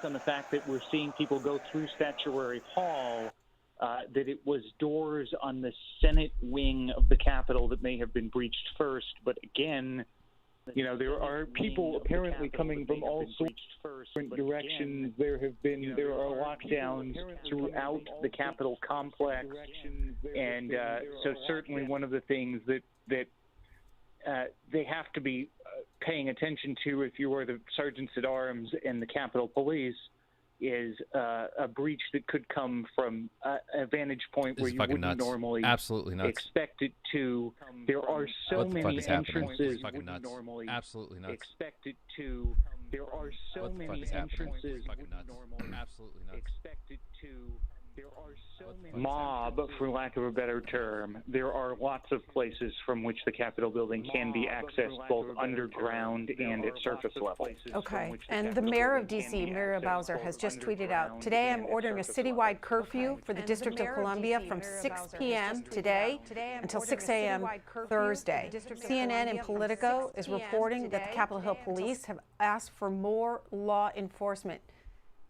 based on the fact that we're seeing people go through Statuary Hall, that it was doors on the Senate wing of the Capitol that may have been breached first. But again, there are people apparently coming from all sorts of different directions. There are lockdowns throughout the Capitol complex, and so certainly one of the things that they have to be paying attention to, if you are the sergeants at arms and the Capitol Police, is a breach that could come from a vantage point where you wouldn't normally expect it to. There are so many entrances you wouldn't normally expect it to. There are so many entrances you wouldn't normally expect it to. There are so many mob, for lack of a better term. There are lots of places from which the Capitol building can be accessed, both underground and at surface level. Okay, and the mayor of D.C., Muriel Bowser, has just tweeted out, today I'm ordering a citywide curfew for the District of Columbia from 6 p.m. today until 6 a.m. Thursday. CNN and Politico is reporting that the Capitol Hill Police have asked for more law enforcement.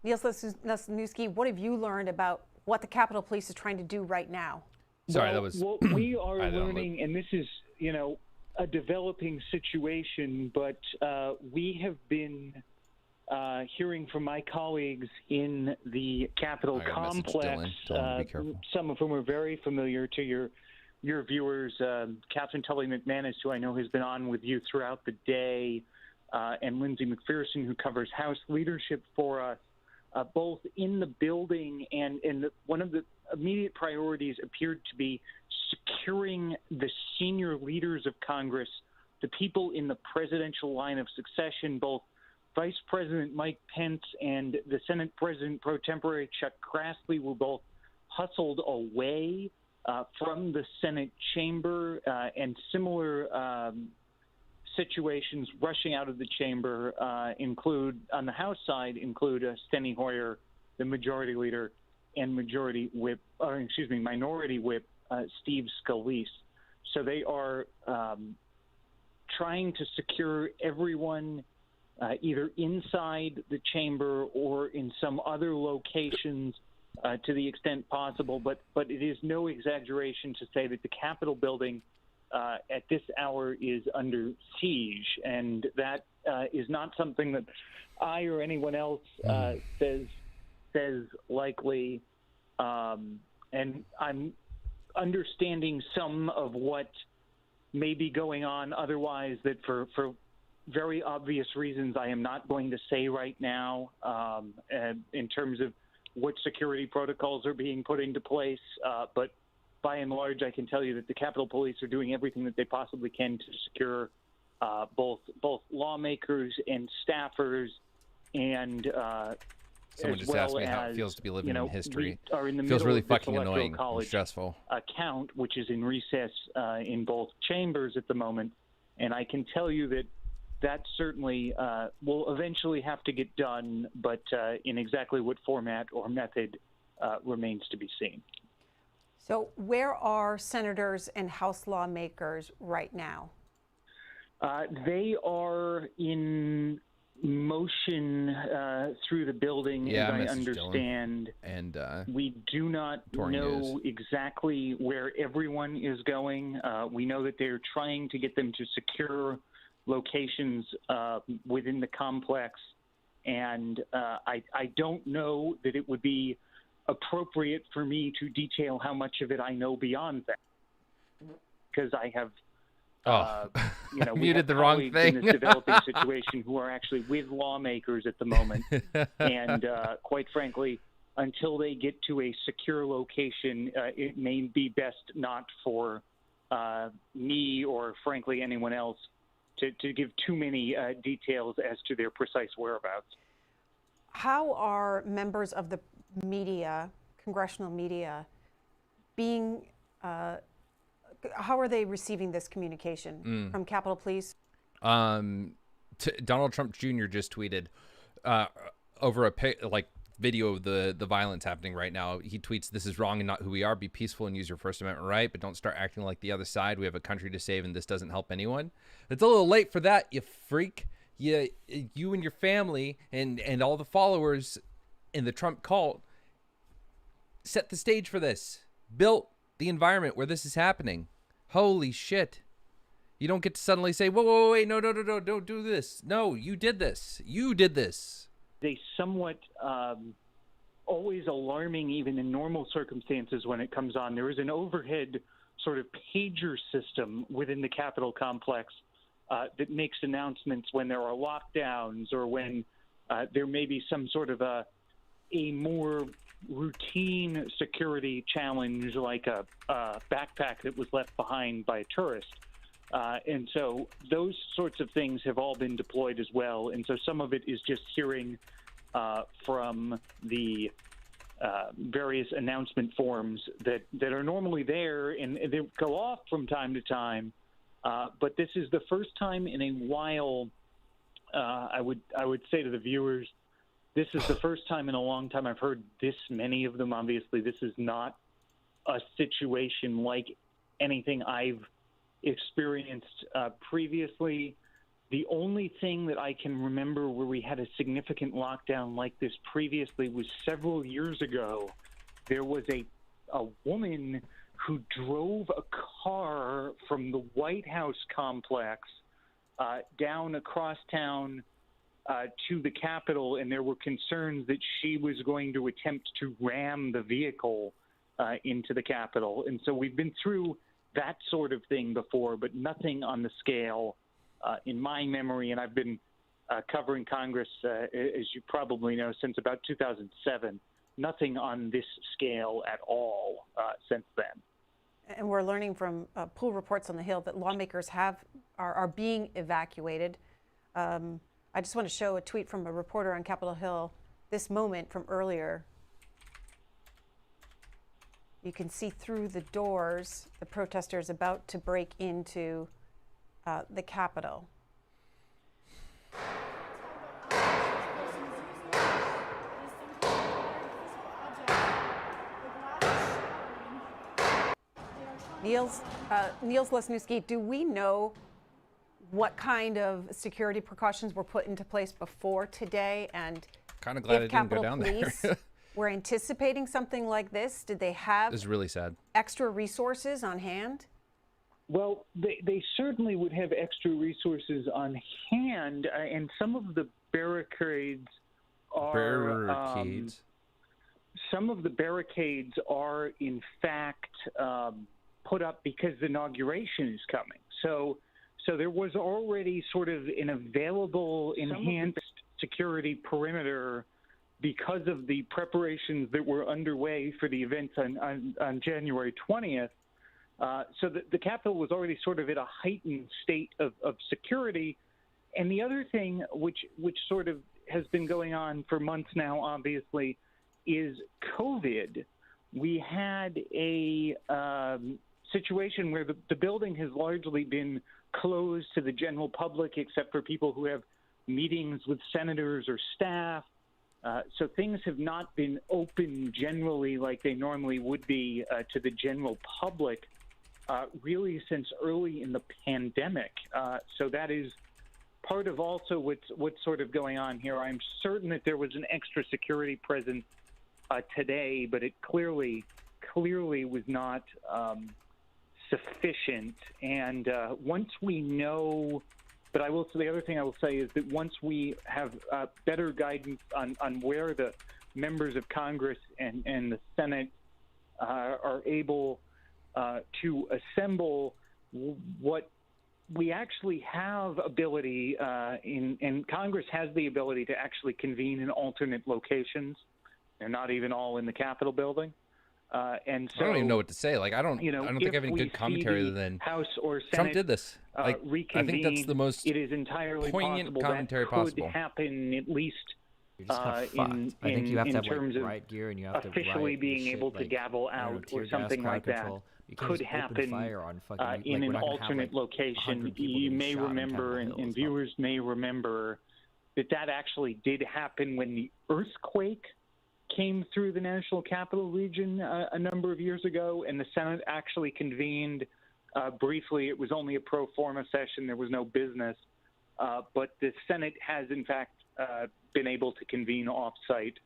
Neil Lesniewski, what have you learned about what the Capitol Police is trying to do right now? Well, we are learning, and this is, a developing situation, but we have been hearing from my colleagues in the Capitol complex, some of whom are very familiar to your viewers, Catherine Tully McManus, who I know has been on with you throughout the day, and Lindsay McPherson, who covers House leadership for us. Both in the building and one of the immediate priorities appeared to be securing the senior leaders of Congress, the people in the presidential line of succession. Both Vice President Mike Pence and the Senate President pro tempore Chuck Grassley were both hustled away from the Senate chamber, and similar situations rushing out of the chamber include, on the House side, Steny Hoyer, the majority leader, and minority whip Steve Scalise. So they are trying to secure everyone either inside the chamber or in some other locations to the extent possible. But it is no exaggeration to say that the Capitol building at this hour is under siege, and that is not something that I or anyone else says likely. And I'm understanding some of what may be going on otherwise that for very obvious reasons I am not going to say right now in terms of what security protocols are being put into place, but by and large, I can tell you that the Capitol Police are doing everything that they possibly can to secure both lawmakers and staffers, and someone just asked me how it feels to be living in history. We are in the feels middle really of this fucking annoying and stressful account, which is in recess in both chambers at the moment, and I can tell you that certainly will eventually have to get done, but in exactly what format or method remains to be seen. So where are senators and House lawmakers right now? They are in motion through the building, as I understand. And we do not know exactly where everyone is going. We know that they're trying to get them to secure locations within the complex. And I don't know that it would be appropriate for me to detail how much of it I know beyond that, because I have muted the wrong thing in this developing situation who are actually with lawmakers at the moment, and quite frankly, until they get to a secure location, it may be best not for me or frankly anyone else to give too many details as to their precise whereabouts. How are members of the media, congressional media, being, how are they receiving this communication from Capitol Police? Donald Trump Jr. just tweeted over a video of the violence happening right now. He tweets, "This is wrong and not who we are. Be peaceful and use your First Amendment right, but don't start acting like the other side. We have a country to save and this doesn't help anyone." It's a little late for that, you freak. you and your family and all the followers in the Trump cult set the stage for this, built the environment where this is happening. Holy shit. You don't get to suddenly say, whoa, wait, no, don't do this. No, you did this. You did this. They somewhat always alarming, even in normal circumstances when it comes on. There is an overhead sort of pager system within the Capitol complex that makes announcements when there are lockdowns or when there may be some sort of a more routine security challenge, like a backpack that was left behind by a tourist. And so those sorts of things have all been deployed as well. And so some of it is just hearing from the various announcement forms that are normally there, and they go off from time to time. But this is the first time in a while, I would say to the viewers, this is the first time in a long time I've heard this many of them. Obviously, this is not a situation like anything I've experienced previously. The only thing that I can remember where we had a significant lockdown like this previously was several years ago. There was a woman who drove a car from the White House complex down across town to the Capitol, and there were concerns that she was going to attempt to ram the vehicle into the Capitol. And so we've been through that sort of thing before, but nothing on the scale in my memory. And I've been covering Congress, as you probably know, since about 2007. Nothing on this scale at all since then. And we're learning from pool reports on the Hill that lawmakers are being evacuated. I just want to show a tweet from a reporter on Capitol Hill, this moment from earlier. You can see through the doors the protesters about to break into the Capitol. Niels Lesniewski, do we know what kind of security precautions were put into place before today? And kind of glad I didn't go down Police there. were anticipating something like this? Did they have This is really sad. extra resources on hand? Well, they certainly would have extra resources on hand, and some of the barricades are some of the barricades are in fact put up because the inauguration is coming. So there was already sort of an available enhanced security perimeter because of the preparations that were underway for the events on January 20th. So the Capitol was already sort of at a heightened state of security. And the other thing, which sort of has been going on for months now, obviously, is COVID. We had a situation where the building has largely been closed to the general public, except for people who have meetings with senators or staff. So things have not been open generally like they normally would be to the general public really since early in the pandemic. So that is part of also what's sort of going on here. I'm certain that there was an extra security presence today, but it clearly was not sufficient. And once we know, but I will say, the other thing I will say is that once we have better guidance on where the members of Congress and the Senate are able to assemble, what we actually have ability in Congress has the ability to actually convene in alternate locations. They're not even all in the Capitol building. And so I don't even know what to say. Like, I don't think I have any good commentary other than House or Senate, Trump did this. Like, I think that's the most it is entirely poignant possible commentary that could possible. happen, at least You're just kind of fucked. I think you have to have terms like of riot gear and you have to officially riot being shit, able to like, gavel out or something like that. You can't Could just open happen fire on fucking, in an we're not gonna have, alternate like, location. 100 people You getting may shot in remember, Capitol Hill and as viewers may remember, that actually did happen when the earthquake came through the National Capital Region a number of years ago, and the Senate actually convened briefly. It was only a pro forma session. There was no business. but the Senate has, in fact, been able to convene off-site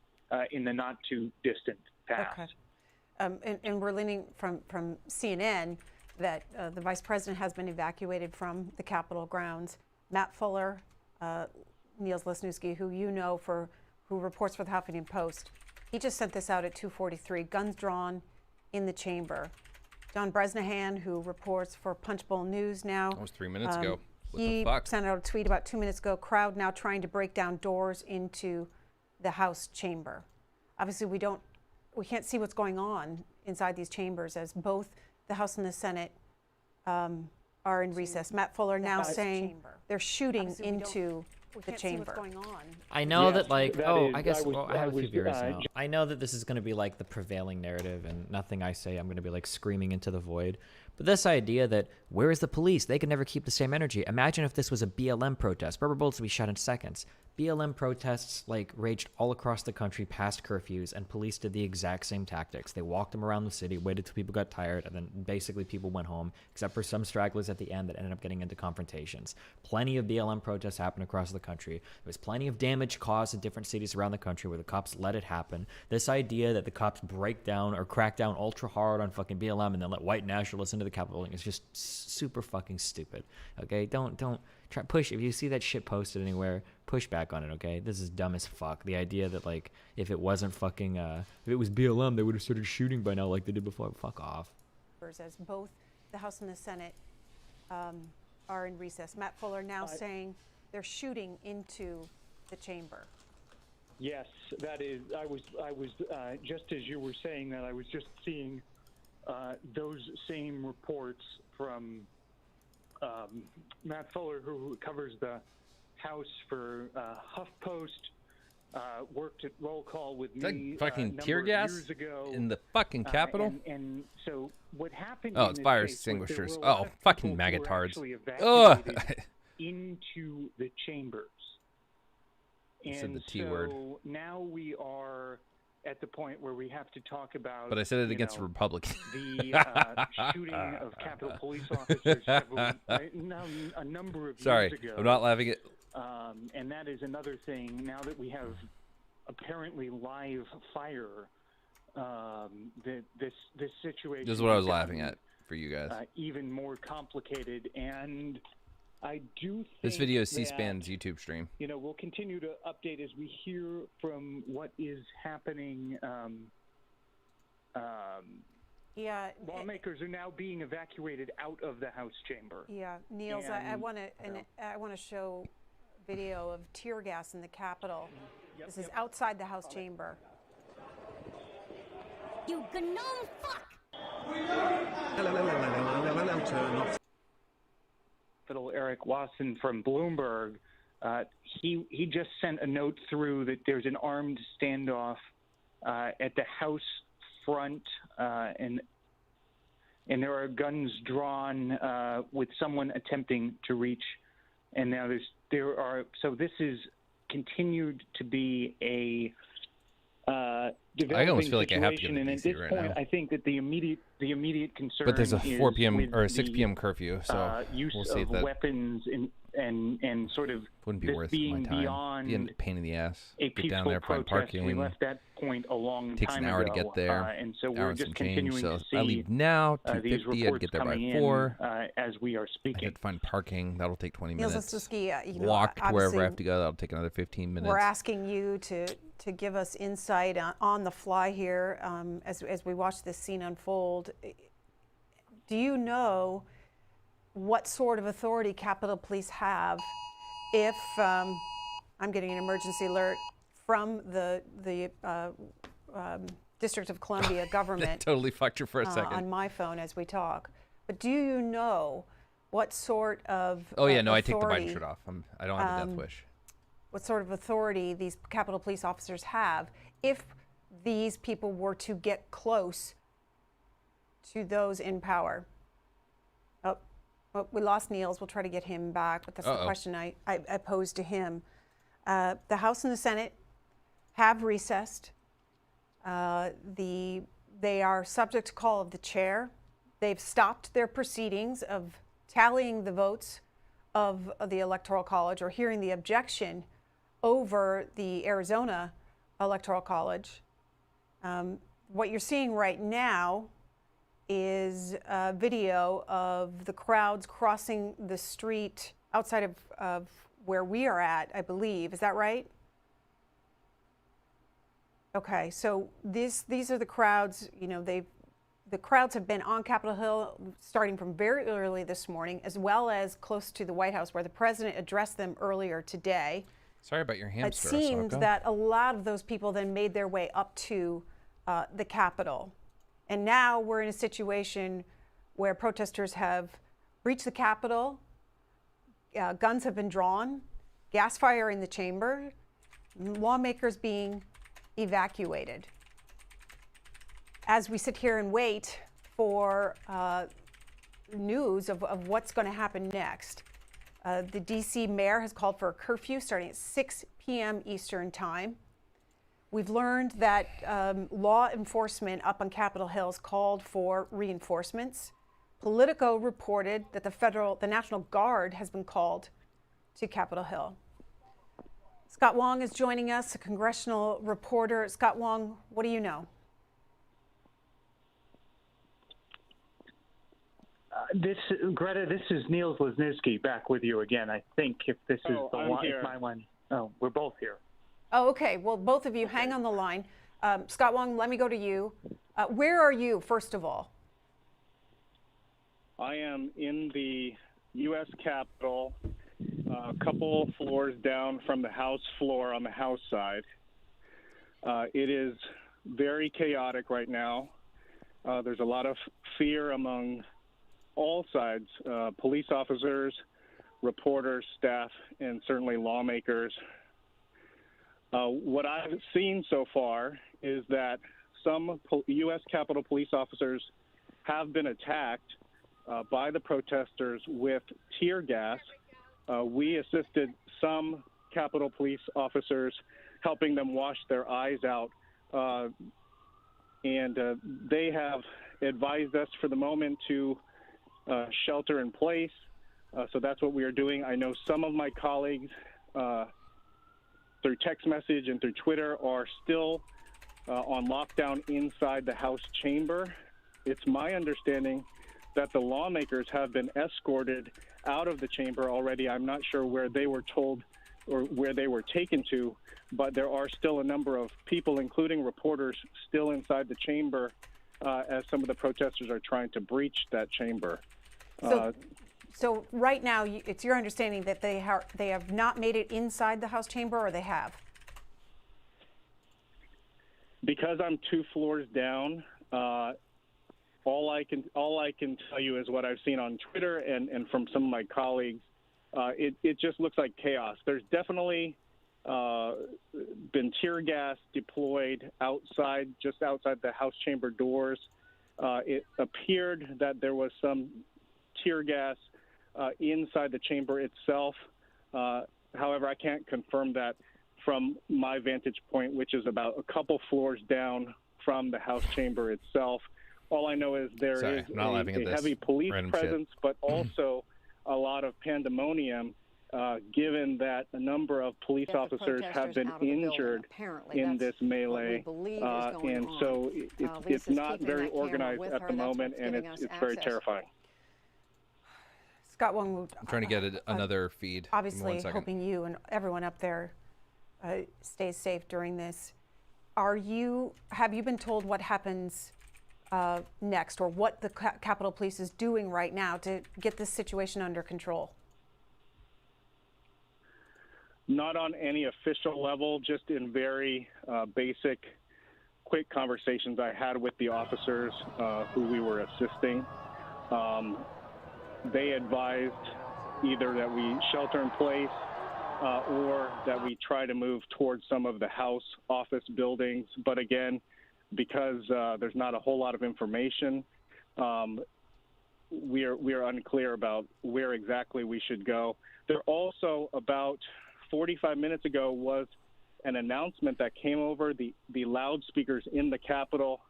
in the not-too-distant past. Okay. And we're learning from CNN that the vice president has been evacuated from the Capitol grounds. Matt Fuller, Niels Lesniewski, who you know who reports for the Huffington Post, he just sent this out at 2:43. Guns drawn in the chamber. John Bresnahan, who reports for Punchbowl News now. That was 3 minutes ago. What he the fuck? sent out a tweet about 2 minutes ago. Crowd now trying to break down doors into the House chamber. Obviously, we can't see what's going on inside these chambers as both the House and the Senate are in recess. Matt Fuller now saying they're shooting into the chamber. I know that, like, I have a few viewers now. I know that this is going to be like the prevailing narrative, and nothing I say I'm going to be like screaming into the void. But this idea that, where is the police? They can never keep the same energy. Imagine if this was a BLM protest. Rubber bullets would be shot in seconds. BLM protests like raged all across the country past curfews, and police did the exact same tactics. They walked them around the city, waited till people got tired, and then basically people went home, except for some stragglers at the end that ended up getting into confrontations. Plenty of BLM protests happened across the country. There was plenty of damage caused in different cities around the country where the cops let it happen. This idea that the cops break down or crack down ultra hard on fucking BLM and then let white nationalists into the Capitol is just super fucking stupid. Okay, don't try push. If you see that shit posted anywhere, push back on it. Okay, this is dumb as fuck. The idea that, like, if it wasn't fucking if it was BLM, they would have started shooting by now like they did before. Fuck off. As both the House and the Senate are in recess. Matt Fuller now saying they're shooting into the chamber. Yes, that is. I was just as you were saying that, I was just seeing those same reports from Matt Fuller, who covers the House for HuffPost, worked at Roll Call with me fucking tear gas years ago in the fucking Capitol. And so what happened? Oh, it's fire extinguishers. Oh, fucking magatards. Ugh. Into the chambers. And the T word. Now we are at the point where we have to talk about. But I said it against a Republican. The shooting of Capitol Police officers a number of years ago. I'm not laughing at. And that is another thing. Now that we have apparently live fire, this situation. This is what I was laughing at for you guys. Even more complicated, and I do think this video is C-SPAN's YouTube stream. You know, we'll continue to update as we hear from what is happening. Lawmakers are now being evacuated out of the House chamber. Yeah, Niels, I want to show video of tear gas in the Capitol. This is outside the House chamber. You gnome fuck! Eric Wasson from Bloomberg, he just sent a note through that there's an armed standoff at the House front, and there are guns drawn with someone attempting to reach. And now so this is continued to be a developing I almost feel like I have to go situation, to and at DC this right point, now. I think that the immediate concern. But there's a 4 p.m. is or a 6 the, p.m. curfew, so use we'll see if of that weapons and sort of wouldn't be this worth being my time. beyond Be a pain in the ass. a Get down peaceful there, find protest. We parking. left that point a long Takes time an hour ago, to get there. and so Hour we're and just some change. continuing So to see I leave now. these 2:50. I'd reports get there by coming 4. in as we are I speaking. had to find parking. That'll take 20 Niels minutes. Lesniewski, Walk to wherever I have to go. That'll take another 15 minutes. We're asking you to give us insight on the fly here as we watch this scene unfold. Do you know what sort of authority Capitol Police have if I'm getting an emergency alert from the District of Columbia government? That totally fucked you for a second. On my phone as we talk. But do you know what sort of Oh yeah, no, I take the authority, Biden shirt off. I don't have a death wish. what sort of authority these Capitol Police officers have if these people were to get close to those in power? Oh, we lost Niels. We'll try to get him back, but that's the question I posed to him. The House and the Senate have recessed. They are subject to call of the chair. They've stopped their proceedings of tallying the votes of the Electoral College, or hearing the objection over the Arizona Electoral College. What you're seeing right now is a video of the crowds crossing the street outside of where we are at, I believe. Is that right? Okay, so these are the crowds. You know, the crowds have been on Capitol Hill starting from very early this morning, as well as close to the White House, where the president addressed them earlier today. Sorry about your hamster. It seems that a lot of those people then made their way up to the Capitol. And now we're in a situation where protesters have breached the Capitol, guns have been drawn, gas fire in the chamber, lawmakers being evacuated. As we sit here and wait for news of what's going to happen next, the D.C. mayor has called for a curfew starting at 6 p.m. Eastern Time. We've learned that law enforcement up on Capitol Hill has called for reinforcements. Politico reported that the National Guard has been called to Capitol Hill. Scott Wong is joining us, a congressional reporter. Scott Wong, what do you know? Greta, this is Niels Lesniewski back with you again. I think if this is the I'm one, here. if my one. Oh, we're both here. Oh, okay. Well, both of you hang on the line. Scott Wong, let me go to you. Where are you, first of all? I am in the U.S. Capitol, a couple floors down from the House floor on the House side. It is very chaotic right now. There's a lot of fear among all sides, police officers, reporters, staff, and certainly lawmakers. What I've seen so far is that some U.S. Capitol police officers have been attacked by the protesters with tear gas. We assisted some Capitol police officers, helping them wash their eyes out, and they have advised us for the moment to shelter in place. So that's what we are doing. I know some of my colleagues through text message and through Twitter are still on lockdown inside the House chamber. It's my understanding that the lawmakers have been escorted out of the chamber already. I'm not sure where they were told or where they were taken to, but there are still a number of people, including reporters, still inside the chamber as some of the protesters are trying to breach that chamber. So right now, it's your understanding that they have not made it inside the House chamber, or they have? Because I'm 2 floors down, all I can tell you is what I've seen on Twitter and from some of my colleagues. It just looks like chaos. There's definitely been tear gas deployed outside, just outside the House chamber doors. It appeared that there was some tear gas inside the chamber itself. However, I can't confirm that from my vantage point, which is about a couple floors down from the House chamber itself. All I know is there is a heavy police presence, but also a lot of pandemonium, given that a number of police officers have been injured in this melee. And so it's not very organized at the moment, and it's very terrifying. Scott Wong, I'm trying to get another feed. Obviously, hoping you and everyone up there stays safe during this. Have you been told what happens next, or what the Capitol Police is doing right now to get this situation under control? Not on any official level, just in very basic, quick conversations I had with the officers who we were assisting. They advised either that we shelter in place or that we try to move towards some of the House office buildings. But again, because there's not a whole lot of information, we are unclear about where exactly we should go. There also, about 45 minutes ago, was an announcement that came over the loudspeakers in the Capitol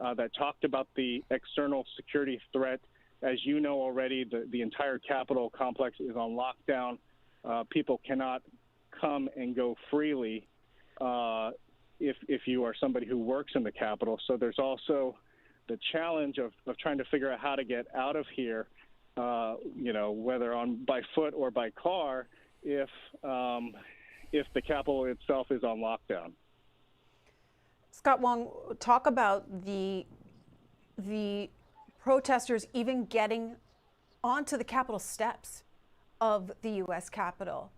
that talked about the external security threat as you know already, the entire Capitol complex is on lockdown. People cannot come and go freely if you are somebody who works in the Capitol. So there's also the challenge of trying to figure out how to get out of here, whether by foot or by car, if the Capitol itself is on lockdown. Scott Wong, talk about the protesters even getting onto the Capitol steps of the U.S. Capitol,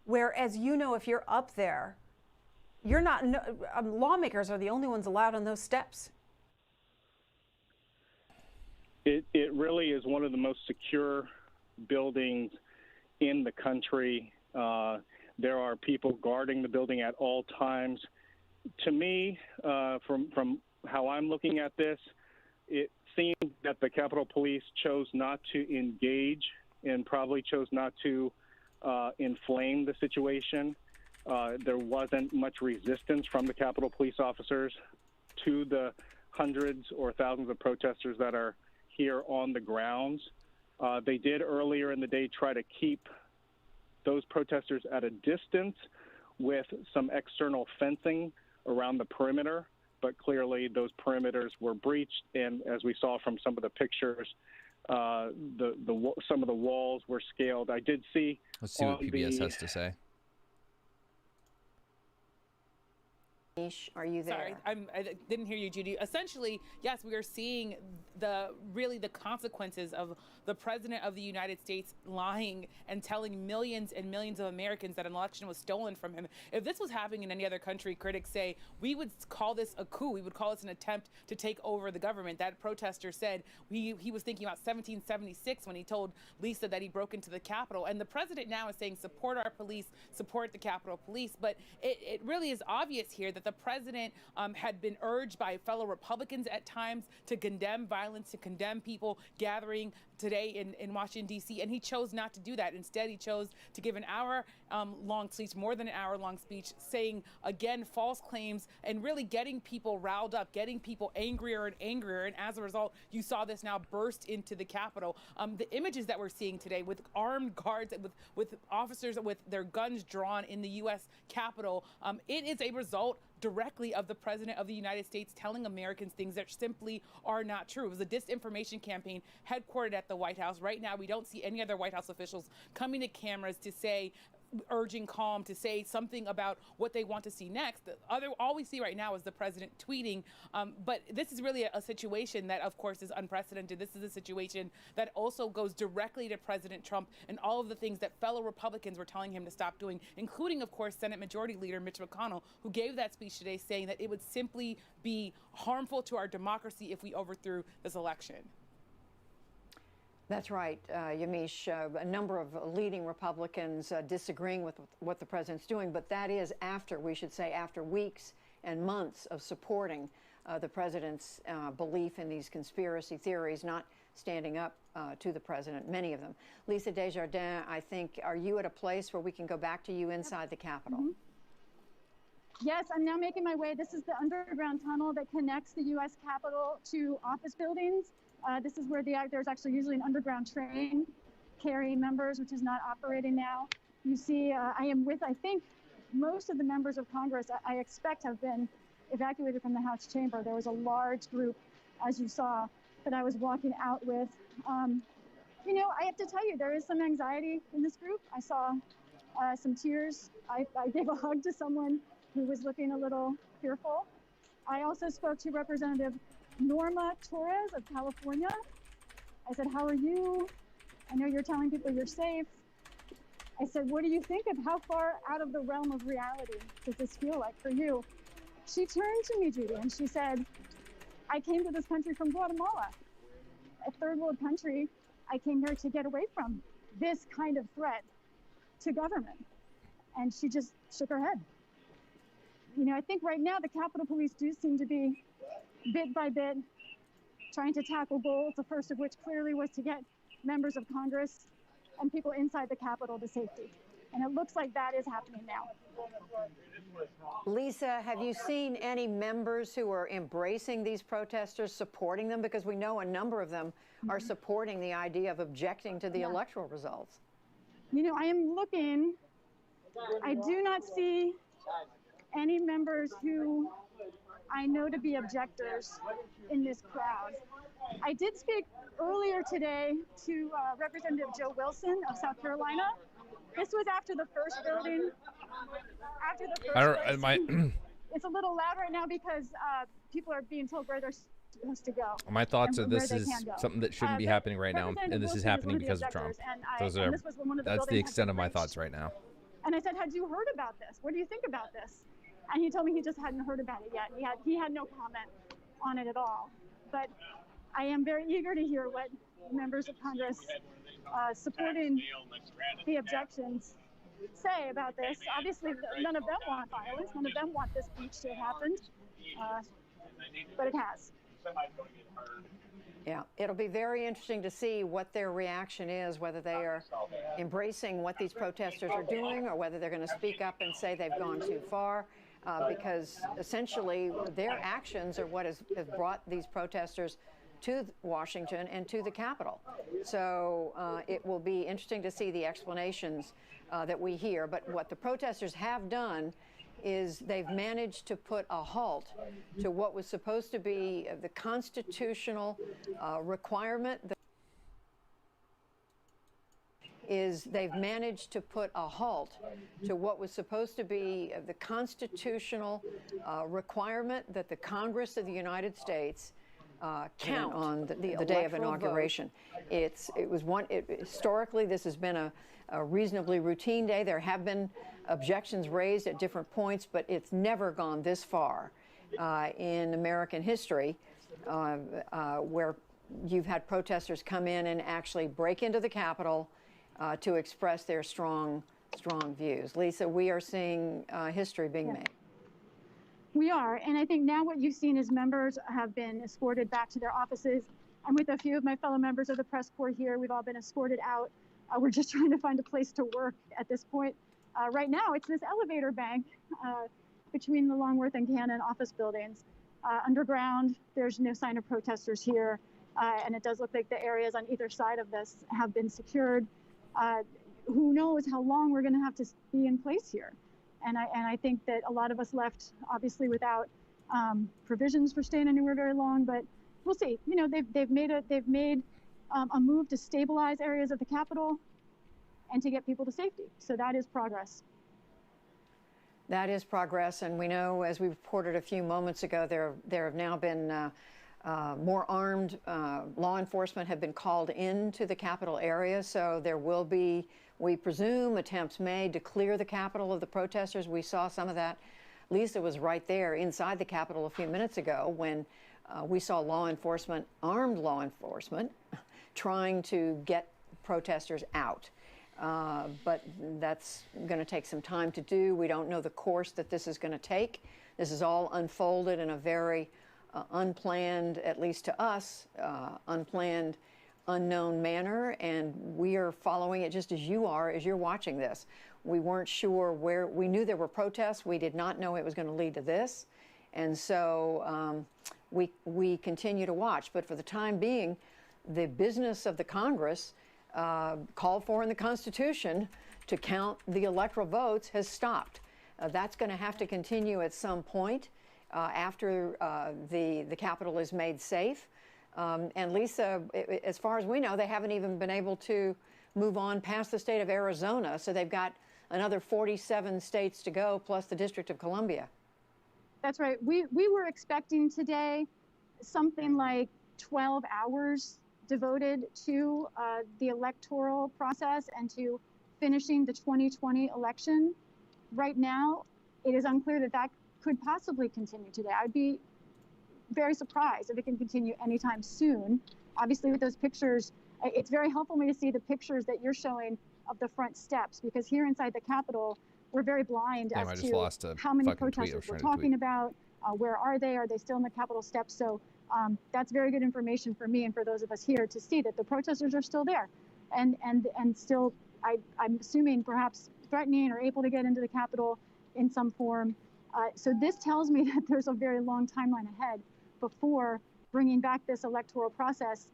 where, as you know, if you're up there, you're not. Lawmakers are the only ones allowed on those steps. It really is one of the most secure buildings in the country. There are people guarding the building at all times. To me, from how I'm looking at this, it seemed that the Capitol Police chose not to engage and probably chose not to inflame the situation. There wasn't much resistance from the Capitol Police officers to the hundreds or thousands of protesters that are here on the grounds. They did earlier in the day try to keep those protesters at a distance with some external fencing around the perimeter, but clearly those perimeters were breached, and as we saw from some of the pictures, some of the walls were scaled. I did see. Let's see what PBS has to say. Are you there? Sorry, I didn't hear you, Judy. Essentially, yes, we are seeing the consequences of the president of the United States lying and telling millions and millions of Americans that an election was stolen from him. If this was happening in any other country, critics say we would call this a coup. We would call this an attempt to take over the government. That protester said he was thinking about 1776 when he told Lisa that he broke into the Capitol. And the president now is saying support our police, support the Capitol Police. But it really is obvious here that the president had been urged by fellow Republicans at times to condemn violence, to condemn people gathering today in Washington, D.C., and he chose not to do that. Instead, he chose to give an hour-long speech, more than an hour-long speech, saying, again, false claims and really getting people riled up, getting people angrier and angrier. And as a result, you saw this now burst into the Capitol. The images that we're seeing today with armed guards, with officers with their guns drawn in the U.S. Capitol, it is a result directly of the president of the United States telling Americans things that simply are not true. It was a disinformation campaign headquartered at the White House. Right now, we don't see any other White House officials coming to cameras to say, urging calm, to say something about what they want to see next. All we see right now is the president tweeting. But this is really a situation that, of course, is unprecedented. This is a situation that also goes directly to President Trump and all of the things that fellow Republicans were telling him to stop doing, including, of course, Senate Majority Leader Mitch McConnell, who gave that speech today saying that it would simply be harmful to our democracy if we overthrew this election. That's right, Yamiche. A number of leading Republicans disagreeing with what the president's doing, but that is after, we should say, after weeks and months of supporting the president's belief in these conspiracy theories, not standing up to the president, many of them. Lisa Desjardins, I think, are you at a place where we can go back to you inside the Capitol? Mm-hmm. Yes, I'm now making my way. This is the underground tunnel that connects the U.S. Capitol to office buildings. This is where there's actually usually an underground train carrying members, which is not operating now. You see, I am with, I think, most of the members of Congress, I expect, have been evacuated from the House chamber. There was a large group, as you saw, that I was walking out with. You know, I have to tell you, there is some anxiety in this group. I saw some tears. I gave a hug to someone who was looking a little fearful. I also spoke to Representative Norma Torres of California. I said, how are you? I know you're telling people you're safe. I said, what do you think of how far out of the realm of reality does this feel like for you? She turned to me, Judy, and she said, I came to this country from Guatemala, a third world country. I came here to get away from this kind of threat to government. And she just shook her head. You know, I think right now the Capitol Police do seem to be bit by bit trying to tackle goals, the first of which clearly was to get members of Congress and people inside the Capitol to safety. And it looks like that is happening now. Lisa, have you seen any members who are embracing these protesters, supporting them? Because we know a number of them are supporting the idea of objecting to the electoral results. You know, I am looking. I do not see any members who I know to be objectors in this crowd. I did speak earlier today to Representative Joe Wilson of South Carolina. This was after the first voting. After the first it's a little loud right now because people are being told where they're supposed to go. My thoughts are this is something that shouldn't be happening right now, and this is happening because of Trump. That's the extent of my thoughts right now. And I said, had you heard about this? What do you think about this? And he told me he just hadn't heard about it yet. He had no comment on it at all. But I am very eager to hear what members of Congress supporting the objections say about this. Obviously, none of them want violence. None of them want this breach to have happened. But it has. Yeah, it'll be very interesting to see what their reaction is, whether they are embracing what these protesters are doing or whether they're going to speak up and say they've gone too far, because essentially their actions are what has brought these protesters to Washington and to the Capitol. So it will be interesting to see the explanations that we hear. But what the protesters have done is they've managed to put a halt to what was supposed to be the constitutional requirement. They've managed to put a halt to what was supposed to be the constitutional requirement that the Congress of the United States count on the day of inauguration. Historically, this has been a reasonably routine day. There have been objections raised at different points, but it's never gone this far in American history where you've had protesters come in and actually break into the Capitol to express their strong views. Lisa, we are seeing history being made. We are, and I think now what you've seen is members have been escorted back to their offices. I'm with a few of my fellow members of the press corps here. We've all been escorted out. We're just trying to find a place to work at this point. Right now, it's this elevator bank between the Longworth and Cannon office buildings. Underground, there's no sign of protesters here, and it does look like the areas on either side of this have been secured. Who knows how long we're going to have to be in place here? And I think that a lot of us left, obviously, without provisions for staying anywhere very long. But we'll see. You know, they've made a move to stabilize areas of the Capitol and to get people to safety. So that is progress. That is progress, and we know, as we reported a few moments ago, there have now been more armed law enforcement have been called into the Capitol area. So there will be, we presume, attempts made to clear the Capitol of the protesters. We saw some of that. Lisa was right there inside the Capitol a few minutes ago when we saw armed law enforcement, trying to get protesters out. But that's going to take some time to do. We don't know the course that this is going to take. This is all unfolded in a very unplanned, at least to us, unplanned, unknown manner, and we are following it just as you are as you're watching this. We weren't sure where. We knew there were protests. We did not know it was going to lead to this, and so we continue to watch. But for the time being, the business of the Congress called for in the Constitution to count the electoral votes has stopped. That's going to have to continue at some point after the Capitol is made safe. And Lisa, as far as we know, they haven't even been able to move on past the state of Arizona. So they've got another 47 states to go, plus the District of Columbia. That's right. We were expecting today something like 12 hours devoted to the electoral process and to finishing the 2020 election. Right now, it is unclear that could possibly continue today. I'd be very surprised if it can continue anytime soon. Obviously, with those pictures, it's very helpful for me to see the pictures that you're showing of the front steps, because here inside the Capitol, we're very blind as to how many protesters we're talking about. Where are they? Are they still in the Capitol steps? So that's very good information for me and for those of us here to see that the protesters are still there, and still, I'm assuming, perhaps threatening or able to get into the Capitol. in some form. So this tells me that there's a very long timeline ahead before bringing back this electoral process.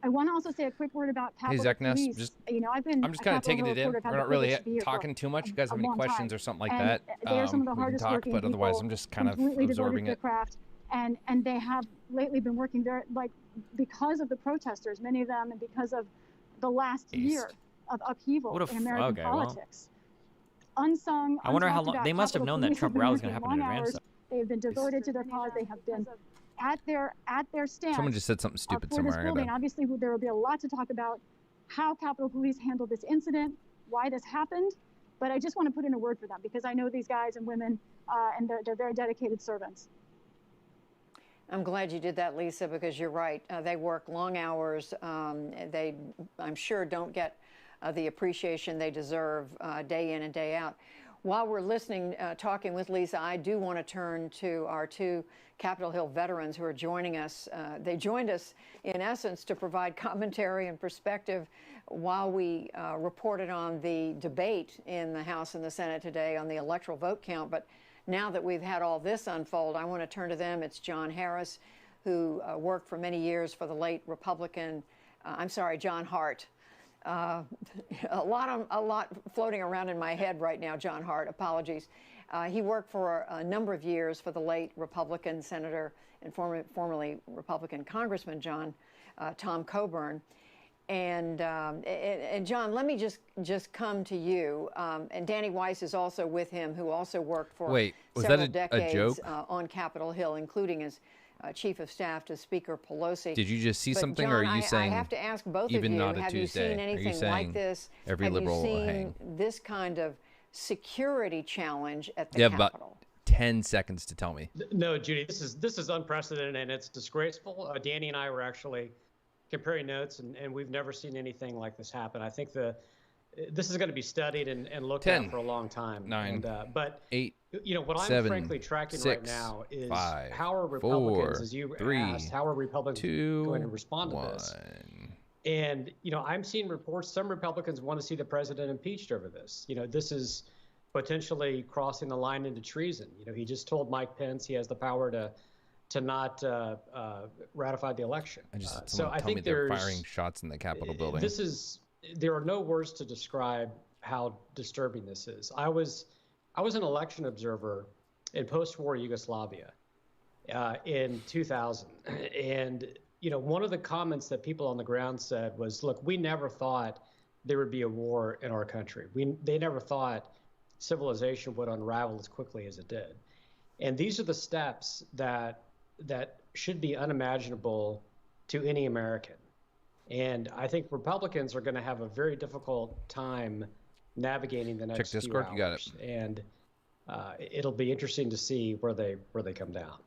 I want to also say a quick word about Capitol Police. I'm just kind of taking it in. We're not really talking too much. You guys have any questions or something like that? They are some of the we hardest can talk, working but otherwise people, I'm just kind of completely absorbing devoted to their craft. And they have lately been working very, because of the protesters, many of them, and because of the last year of upheaval in American politics. Unsung. I wonder how long they must have known that Trump rally was going to happen in advance. They have been devoted to their cause. They have been at their stand. Someone just said something stupid for somewhere. This building. Obviously, there will be a lot to talk about how Capitol Police handled this incident, why this happened. But I just want to put in a word for them because I know these guys and women, and they're very dedicated servants. I'm glad you did that, Lisa, because you're right. They work long hours. They, I'm sure, don't get the appreciation they deserve day in and day out. While we're listening, talking with Lisa, I do want to turn to our two Capitol Hill veterans who are joining us. They joined us, in essence, to provide commentary and perspective while we reported on the debate in the House and the Senate today on the electoral vote count. But now that we've had all this unfold, I want to turn to them. It's John Harris, who worked for many years for the late Republican, John Hart. A lot floating around in my head right now, John Hart, apologies. He worked for a number of years for the late Republican Senator and formerly Republican Congressman Tom Coburn. And John, let me just come to you. And Danny Weiss is also with him, who also worked for several decades a joke? On Capitol Hill, including as Chief of Staff to Speaker Pelosi. Did you just see something, John, or are you saying I have to ask both even of you, not a have Tuesday? You seen anything like this? Every liberal have you will seen hang? This kind of security challenge at the You have Capitol? about 10 seconds to tell me. No, Judy, this is unprecedented and it's disgraceful. Danny and I were actually comparing notes, and we've never seen anything like this happen. I think this is going to be studied and looked at for a long time. 9, but 8, what 7, I'm frankly tracking 6, right now is 5, how are Republicans, 4, as you 3, asked, how are Republicans 2, going to respond to this? And I'm seeing reports. Some Republicans want to see the president impeached over this. This is potentially crossing the line into treason. He just told Mike Pence he has the power to not ratify the election. So I think they're firing shots in the Capitol building. There are no words to describe how disturbing this is. I was an election observer in post-war Yugoslavia in 2000, and one of the comments that people on the ground said was, "Look, we never thought there would be a war in our country. They never thought civilization would unravel as quickly as it did." And these are the steps that should be unimaginable to any American. And I think Republicans are going to have a very difficult time navigating the next few hours. You got it. And it'll be interesting to see where they come down.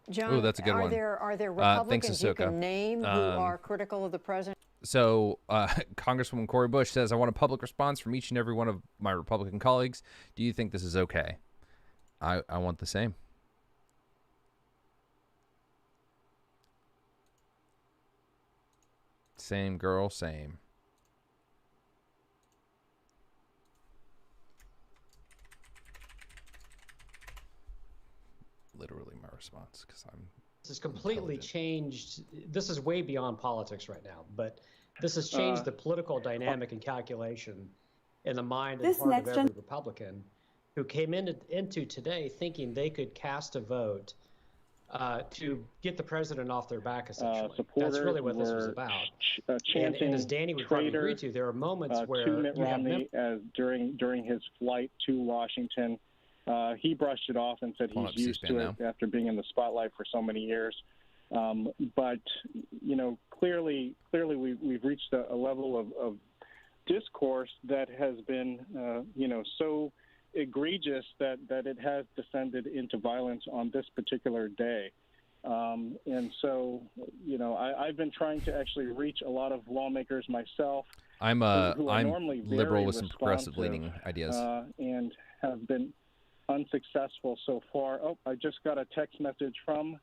John, that's a good one. Are there Republicans you can name who are critical of the president? So Congresswoman Cori Bush says, "I want a public response from each and every one of my Republican colleagues. Do you think this is okay?" I want the same. Same, girl, same. Literally my response, because This has completely changed. This is way beyond politics right now, but this has changed the political dynamic and calculation in the mind and heart of every Republican who came into today thinking they could cast a vote to get the president off their back, essentially. That's really what this was about. And as Danny would probably agree to, there are moments where Mitt Romney, during his flight to Washington, he brushed it off and said he's used to it after being in the spotlight for so many years. But clearly we've reached a level of discourse that has been so egregious that it has descended into violence on this particular day. And so, I've been trying to actually reach a lot of lawmakers myself. I'm normally liberal with some progressive leaning ideas. And have been unsuccessful so far. Oh, I just got a text message from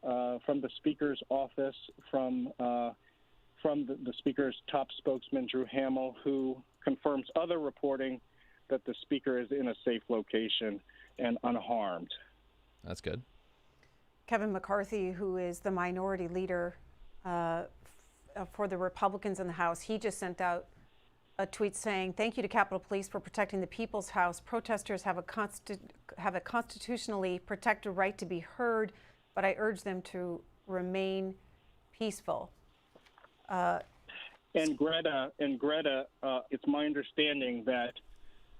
the Speaker's office from the Speaker's top spokesman, Drew Hamill, who confirms other reporting that the speaker is in a safe location and unharmed. That's good. Kevin McCarthy, who is the minority leader for the Republicans in the House, he just sent out a tweet saying, "Thank you to Capitol Police for protecting the People's House. Protesters have a constitutionally protected right to be heard, but I urge them to remain peaceful." And Greta, it's my understanding that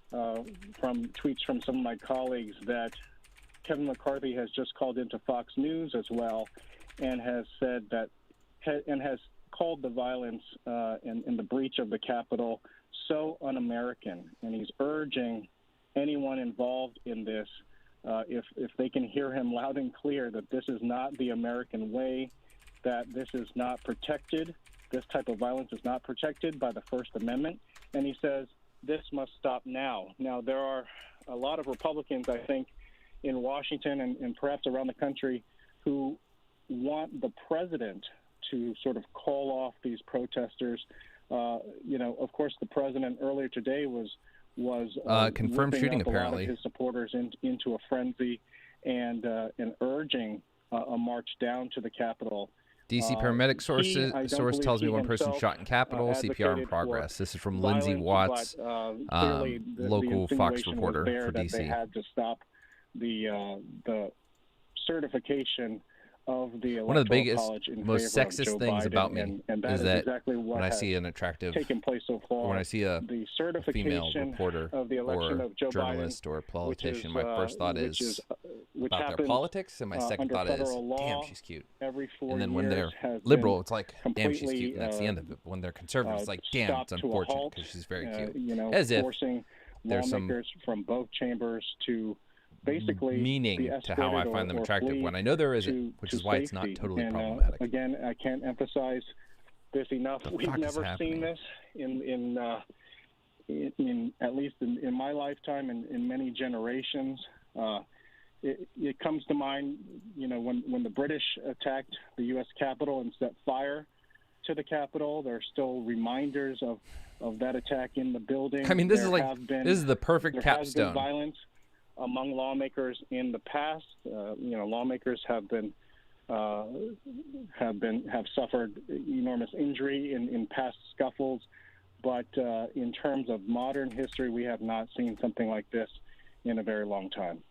from tweets from some of my colleagues that Kevin McCarthy has just called into Fox News as well, and has said that, and has called the violence and the breach of the Capitol so un-American, and he's urging anyone involved in this, if they can hear him loud and clear, that this is not the American way, that this is not protected, this type of violence is not protected by the First Amendment, and he says this must stop now. Now, there are a lot of Republicans, I think, in Washington and perhaps around the country who want the president to sort of call off these protesters. Of course, the president earlier today was confirmed shooting, up a lot apparently, of his supporters into a frenzy and urging a march down to the Capitol. DC paramedic source tells me one person shot in Capitol. CPR in progress. This is from Lindsay Watts, local Fox reporter for DC. They had to stop the certification of the one of the biggest, college in most favor of sexist Joe things Biden, about me and that is that exactly when I see an attractive, taken place so far, or when I see a the certification female reporter of the election or of Joe journalist Biden, or politician, which my first thought is about their politics, and my second thought is, damn, she's cute. Every 4 and then when they're years liberal, it's like, damn, she's cute, and that's the end of it. But when they're conservative, it's like, damn, it's unfortunate because she's very cute. As if there's some from both chambers to basically meaning to how I find them attractive when I know there isn't, which is why it's not totally problematic. Again, I can't emphasize this enough. We've never seen this in at least in my lifetime and in many generations. It comes to mind, when the British attacked the U.S. Capitol and set fire to the Capitol. There are still reminders of that attack in the building. I mean, this is the perfect capstone. There has been violence among lawmakers in the past. Lawmakers have suffered enormous injury in past scuffles, but in terms of modern history, we have not seen something like this in a very long time.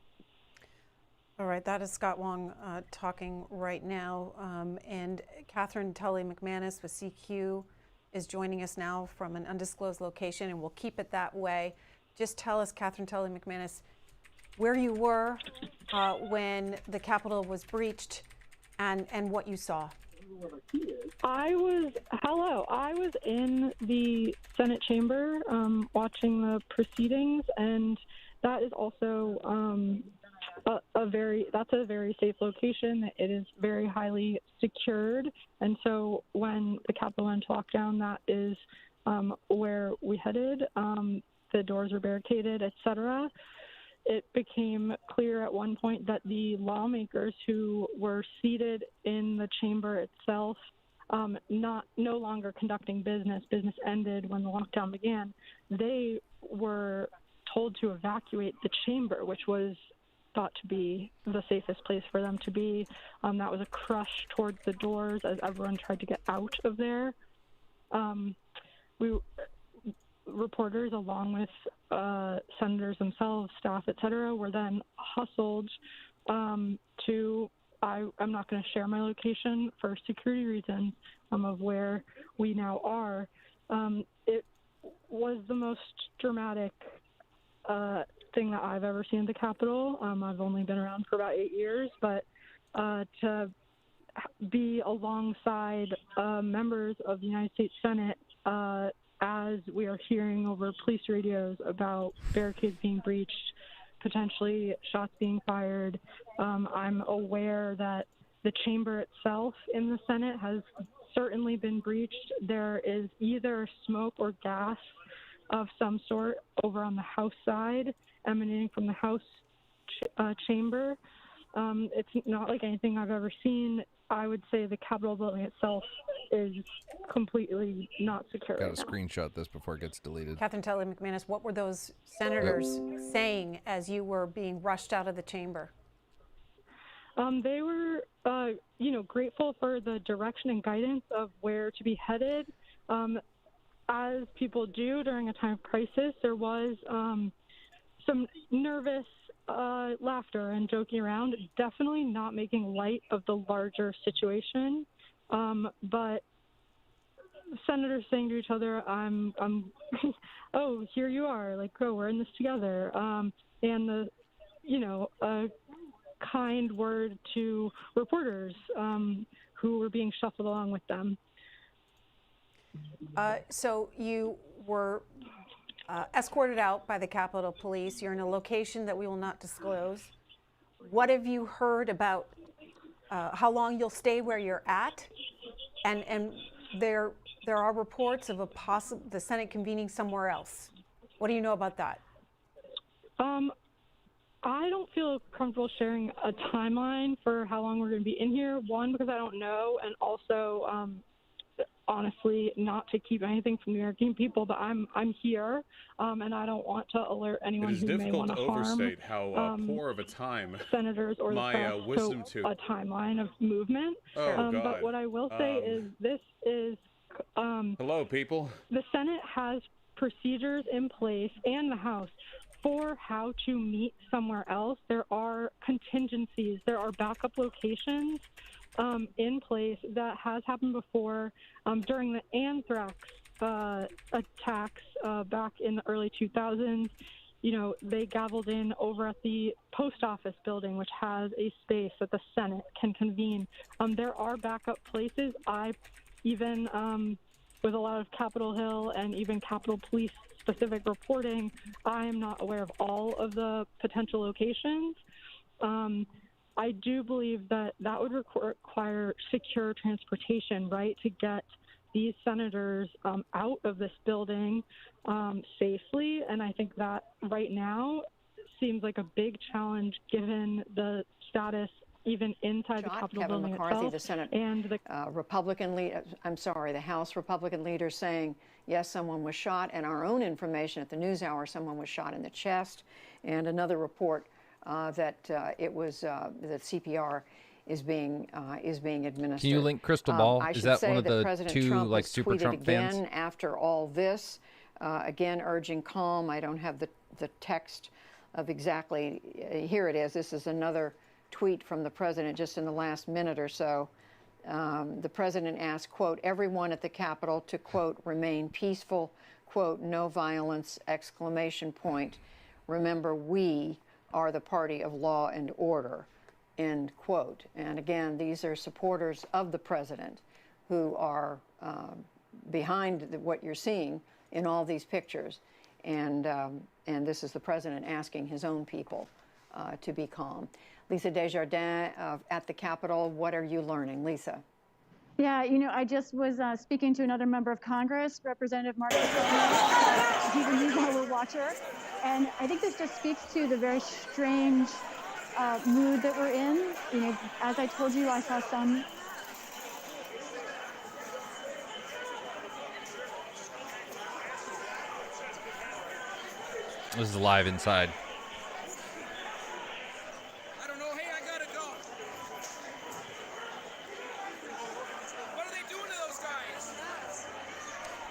All right, that is Scott Wong talking right now, and Catherine Tully McManus with CQ is joining us now from an undisclosed location, and we'll keep it that way. Just tell us, Catherine Tully McManus, where you were when the Capitol was breached and what you saw. I was in the Senate chamber watching the proceedings, and that is also a very safe location. It is very highly secured, and so when the Capitol went into lockdown, that is where we headed. The doors were barricaded, etc. It became clear at one point that the lawmakers who were seated in the chamber itself, no longer conducting business ended when the lockdown began. They were told to evacuate the chamber, which was thought to be the safest place for them to be. That was a crush towards the doors as everyone tried to get out of there. Reporters, along with senators themselves, staff, etc., were then hustled to, I'm not going to share my location for security reasons of where we now are. It was the most dramatic thing that I've ever seen at the Capitol. I've only been around for about 8 years, but to be alongside members of the United States Senate as we are hearing over police radios about barricades being breached, potentially shots being fired. I'm aware that the chamber itself in the Senate has certainly been breached. There is either smoke or gas of some sort over on the House side emanating from the House chamber. It's not like anything I've ever seen I would say the Capitol building itself is completely not secure. Got to screenshot this before it gets deleted. Catherine Telly McManus, what were those senators saying as you were being rushed out of the chamber? They were, grateful for the direction and guidance of where to be headed. As people do during a time of crisis, there was some nervous laughter and joking around, definitely not making light of the larger situation. But senators saying to each other, I'm oh, here you are, like, oh, we're in this together. And a kind word to reporters who were being shuffled along with them. So you were escorted out by the Capitol Police. You're in a location that we will not disclose. What have you heard about how long you'll stay where you're at? And there are reports of the Senate convening somewhere else. What do you know about that? I don't feel comfortable sharing a timeline for how long we're going to be in here. One, because I don't know, and also, honestly, not to keep anything from the American people, but I'm here, and I don't want to alert anyone who may want to harm. It is difficult to overstate how poor of a time senators or my the press, wisdom so to a timeline of movement. Oh, God. But what I will say is this is hello, people. The Senate has procedures in place, and the House, for how to meet somewhere else. There are contingencies. There are backup locations in place. That has happened before during the anthrax attacks back in the early 2000s. They gavelled in over at the post office building, which has a space that the Senate can convene. There are backup places. Even with a lot of Capitol Hill and even Capitol Police specific reporting, I am not aware of all of the potential locations. I do believe that would require secure transportation, right, to get these senators out of this building safely. And I think that right now seems like a big challenge given the status even inside the Capitol Kevin building McCarthy, itself. the Senate and the the House Republican leader saying, yes, someone was shot, and our own information at the NewsHour, someone was shot in the chest, and another report that CPR is being administered. Can you link Crystal Ball? I Is should that say one of that the President two Trump like has super tweeted Trump again fans? after all this, again urging calm. I don't have the text of exactly. Here it is. This is another tweet from the president just in the last minute or so. The president asked, quote, everyone at the Capitol to, quote, remain peaceful, quote, no violence, exclamation point. Remember, we are the party of law and order, end quote. And again, these are supporters of the president who are behind what you're seeing in all these pictures. And this is the president asking his own people to be calm. Lisa Desjardins at the Capitol, what are you learning? Lisa. Yeah, I just was speaking to another member of Congress, Representative Mark. He's a NewsHour watcher. And I think this just speaks to the very strange mood that we're in. As I told you, I saw some. This is live inside.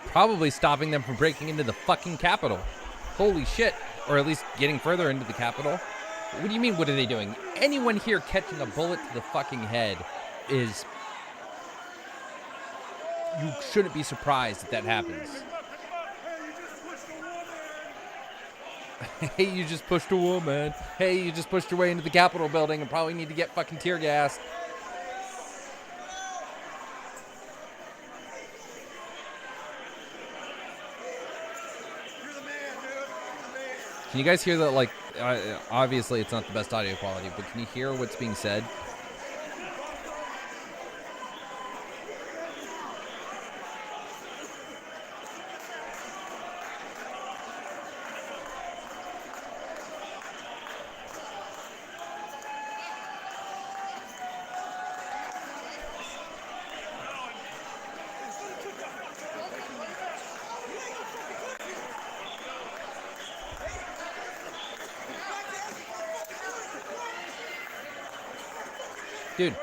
Probably stopping them from breaking into the fucking Capitol. Holy shit. Or at least getting further into the Capitol. What do you mean, what are they doing? Anyone here catching a bullet to the fucking head is... You shouldn't be surprised if that happens. Hey, you just pushed a woman. Hey, you just pushed your way into the Capitol building and probably need to get fucking tear gassed. Can you guys hear that? Like, obviously it's not the best audio quality, but can you hear what's being said? Dude,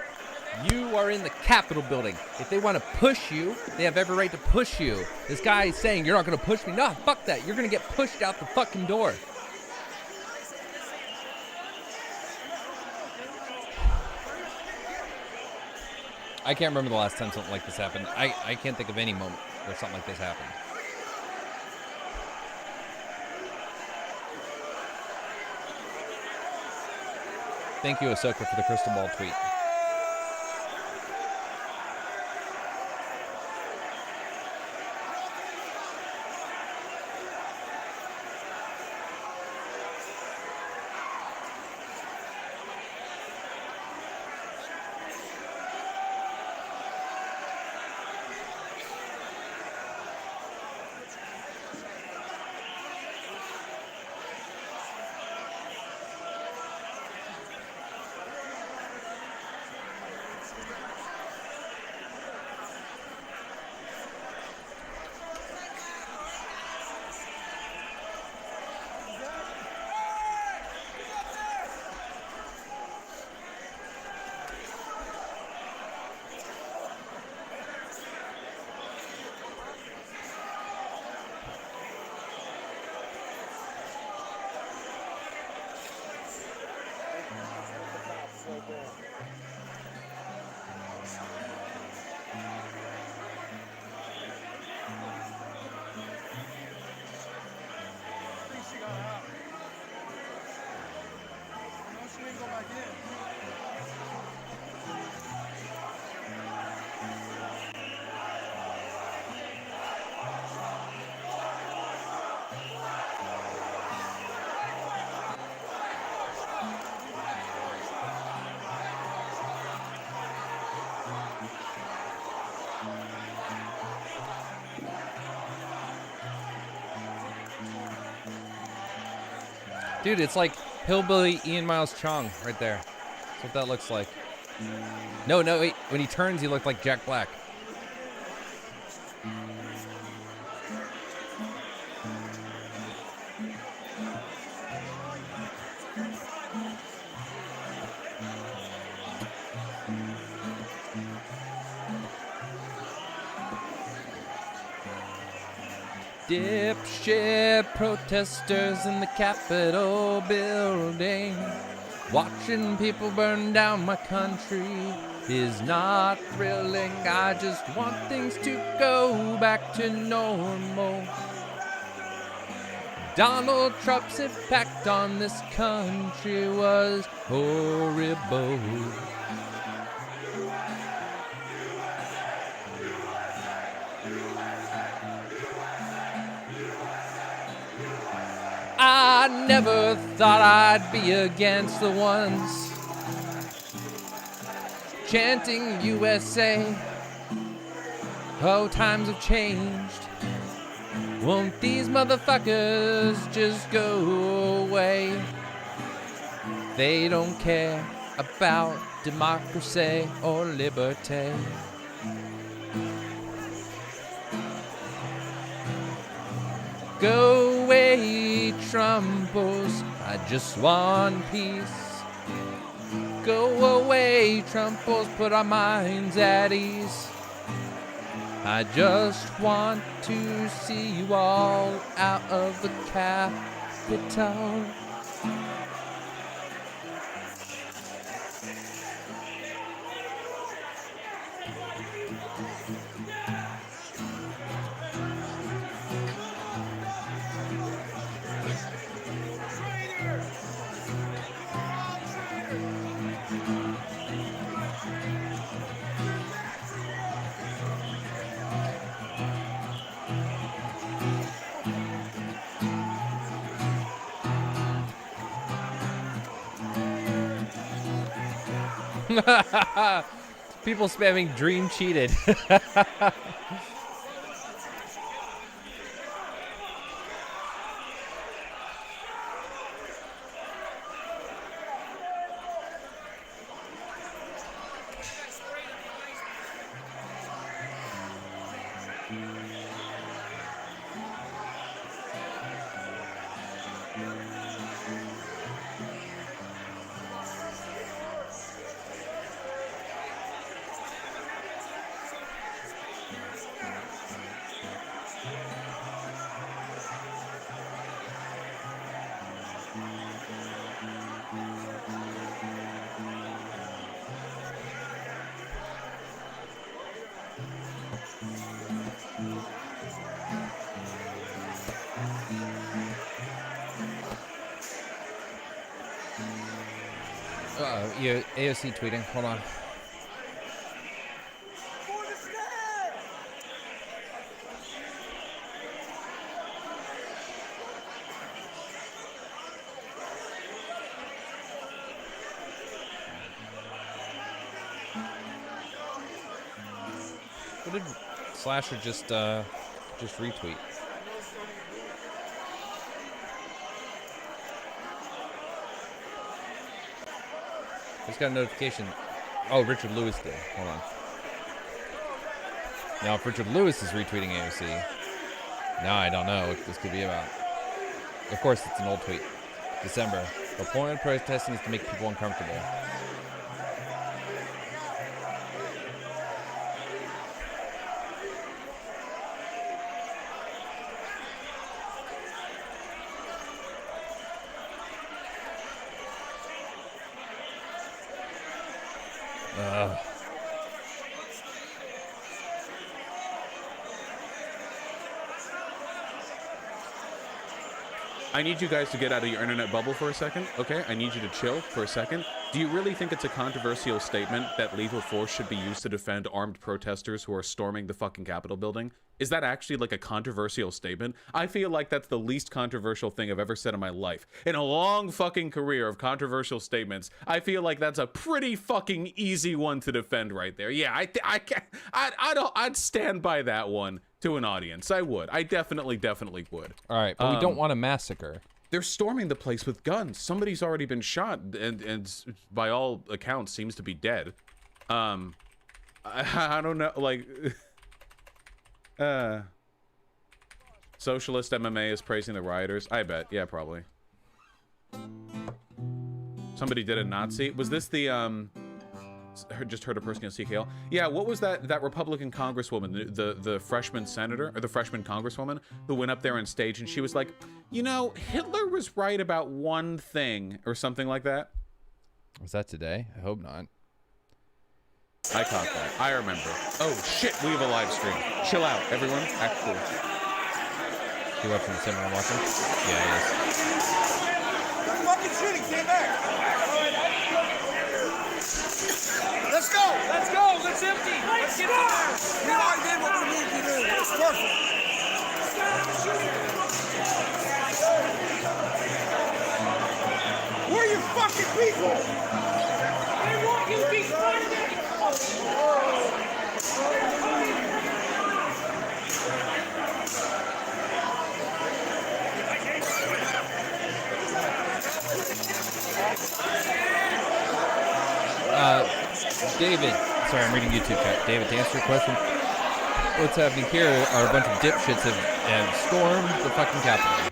you are in the Capitol building. If they want to push you, they have every right to push you. This guy is saying, you're not going to push me. No, fuck that. You're going to get pushed out the fucking door. I can't remember the last time something like this happened. I can't think of any moment where something like this happened. Thank you, Ahsoka, for the crystal ball tweet. Dude, it's like hillbilly Ian Miles Chong right there. That's what that looks like. No, wait. When he turns, he looked like Jack Black. Dipshit protesters in the Capitol building. Watching people burn down my country is not thrilling. I just want things to go back to normal. Donald Trump's impact on this country was horrible. I never thought I'd be against the ones chanting USA. Oh, times have changed. Won't these motherfuckers just go away? They don't care about democracy or liberty. Go away, Trumpos, I just want peace. Go away, Trumpos, put our minds at ease. I just want to see you all out of the Capitol. People spamming dream cheated. AOC tweeting. Hold on. What did Slasher just retweet? Just got a notification. Oh, Richard Lewis did. Hold on. Now, if Richard Lewis is retweeting AOC, now I don't know what this could be about. Of course, it's an old tweet. December. The point of protesting is to make people uncomfortable. I need you guys to get out of your internet bubble for a second, okay? I need you to chill for a second. Do you really think it's a controversial statement that lethal force should be used to defend armed protesters who are storming the fucking Capitol building? Is that actually like a controversial statement? I feel like that's the least controversial thing I've ever said in my life. In a long fucking career of controversial statements, I feel like that's a pretty fucking easy one to defend right there. Yeah, I'd stand by that one to an audience. I would. I definitely would. All right, but we don't want a massacre. They're storming the place with guns. Somebody's already been shot, and by all accounts seems to be dead. I don't know, like. Socialist MMA is praising the rioters. I bet. Yeah, probably. Somebody did a Nazi. Was this the just heard a person on CKL? Yeah, what was that Republican congresswoman, the freshman senator or the freshman congresswoman who went up there on stage and she was like, you know, Hitler was right about one thing or something like that? Was that today? I hope not. I caught that. I remember. Oh shit, we have a live stream. Chill out, everyone. Act cool. You watching the cinema? I'm watching? Yeah, he is. They're fucking shooting. Stand back. Let's go. Let's go. Let's empty. Let's get in there. We already did what we needed to do. It's perfect. Where are your fucking people? They want you to be funded. David, sorry, I'm reading YouTube chat. David, to answer your question, what's happening here are a bunch of dipshits have stormed the fucking Capitol.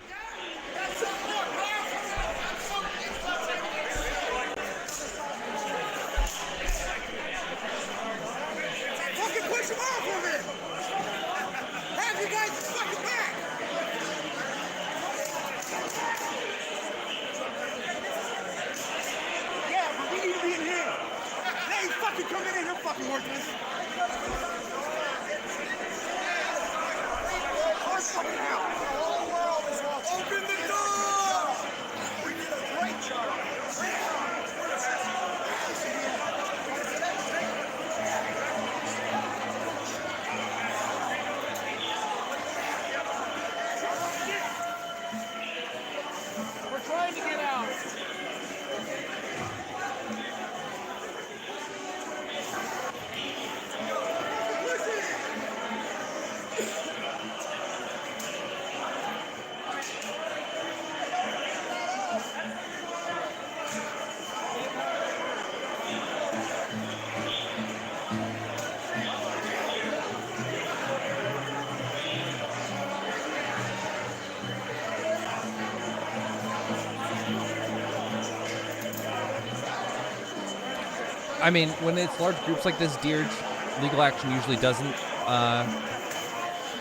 I mean, when it's large groups like this, legal action usually doesn't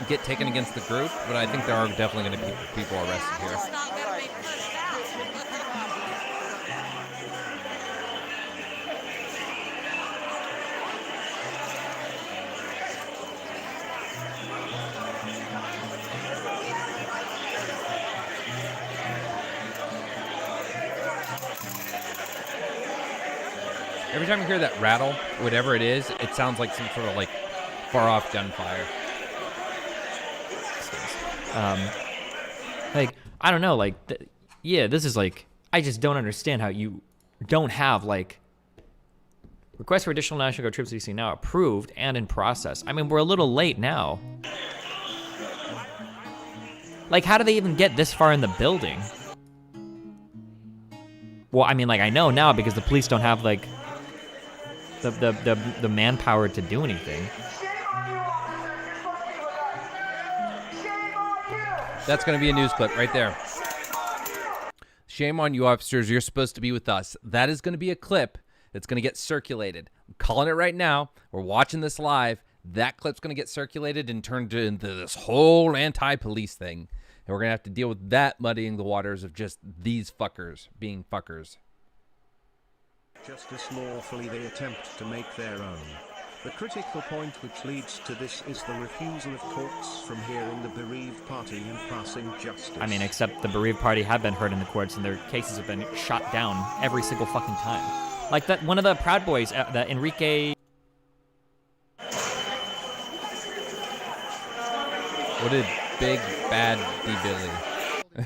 get taken against the group, but I think there are definitely going to be people arrested here. Every time you hear that rattle, whatever it is, it sounds like some sort of like far-off gunfire. Like, I don't know, like, yeah, this is like, I just don't understand how you don't have, like, request for additional National Guard troops to DC now approved and in process. I mean, we're a little late now. Like, how do they even get this far in the building? Well, I mean, like, I know now because the police don't have, like, the manpower to do anything. That's going to be a news clip right there. Shame on you, officers. You're supposed to be with us. That is going to be a clip that's going to get circulated. I'm calling it right now. We're watching this live. That clip's going to get circulated and turned into this whole anti-police thing. And we're going to have to deal with that muddying the waters of just these fuckers being fuckers. Just as lawfully they attempt to make their own. The critical point which leads to this is the refusal of courts from hearing the bereaved party and passing justice. I mean, except the bereaved party have been heard in the courts and their cases have been shot down every single fucking time. Like that one of the Proud Boys, that Enrique... What did Big Bad D. Billy?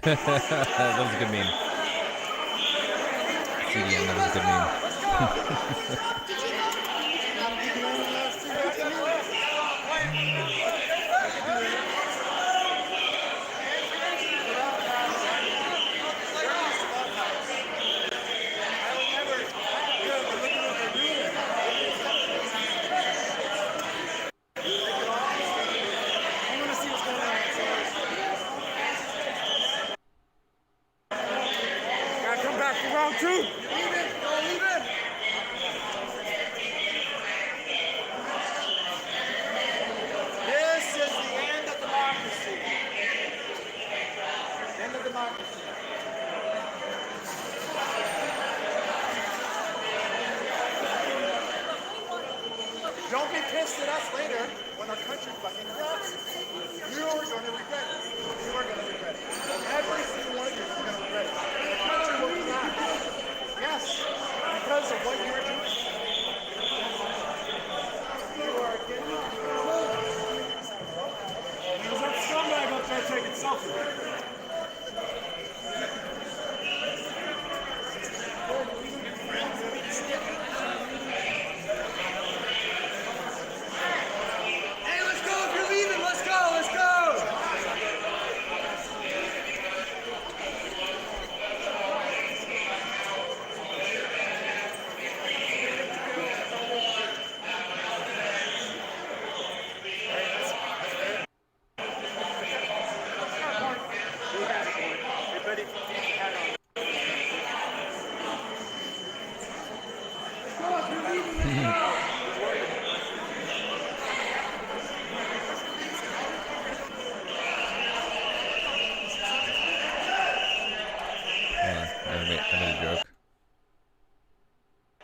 That was a good meme. CDM, that was a good meme. Don't be pissed at us later when our country fucking collapses. You are going to regret it. You are going to regret it. Every single one of you is going to regret it. The country will collapse. Yes, because of what you are doing. You are getting... There's that scumbag up there taking selfies.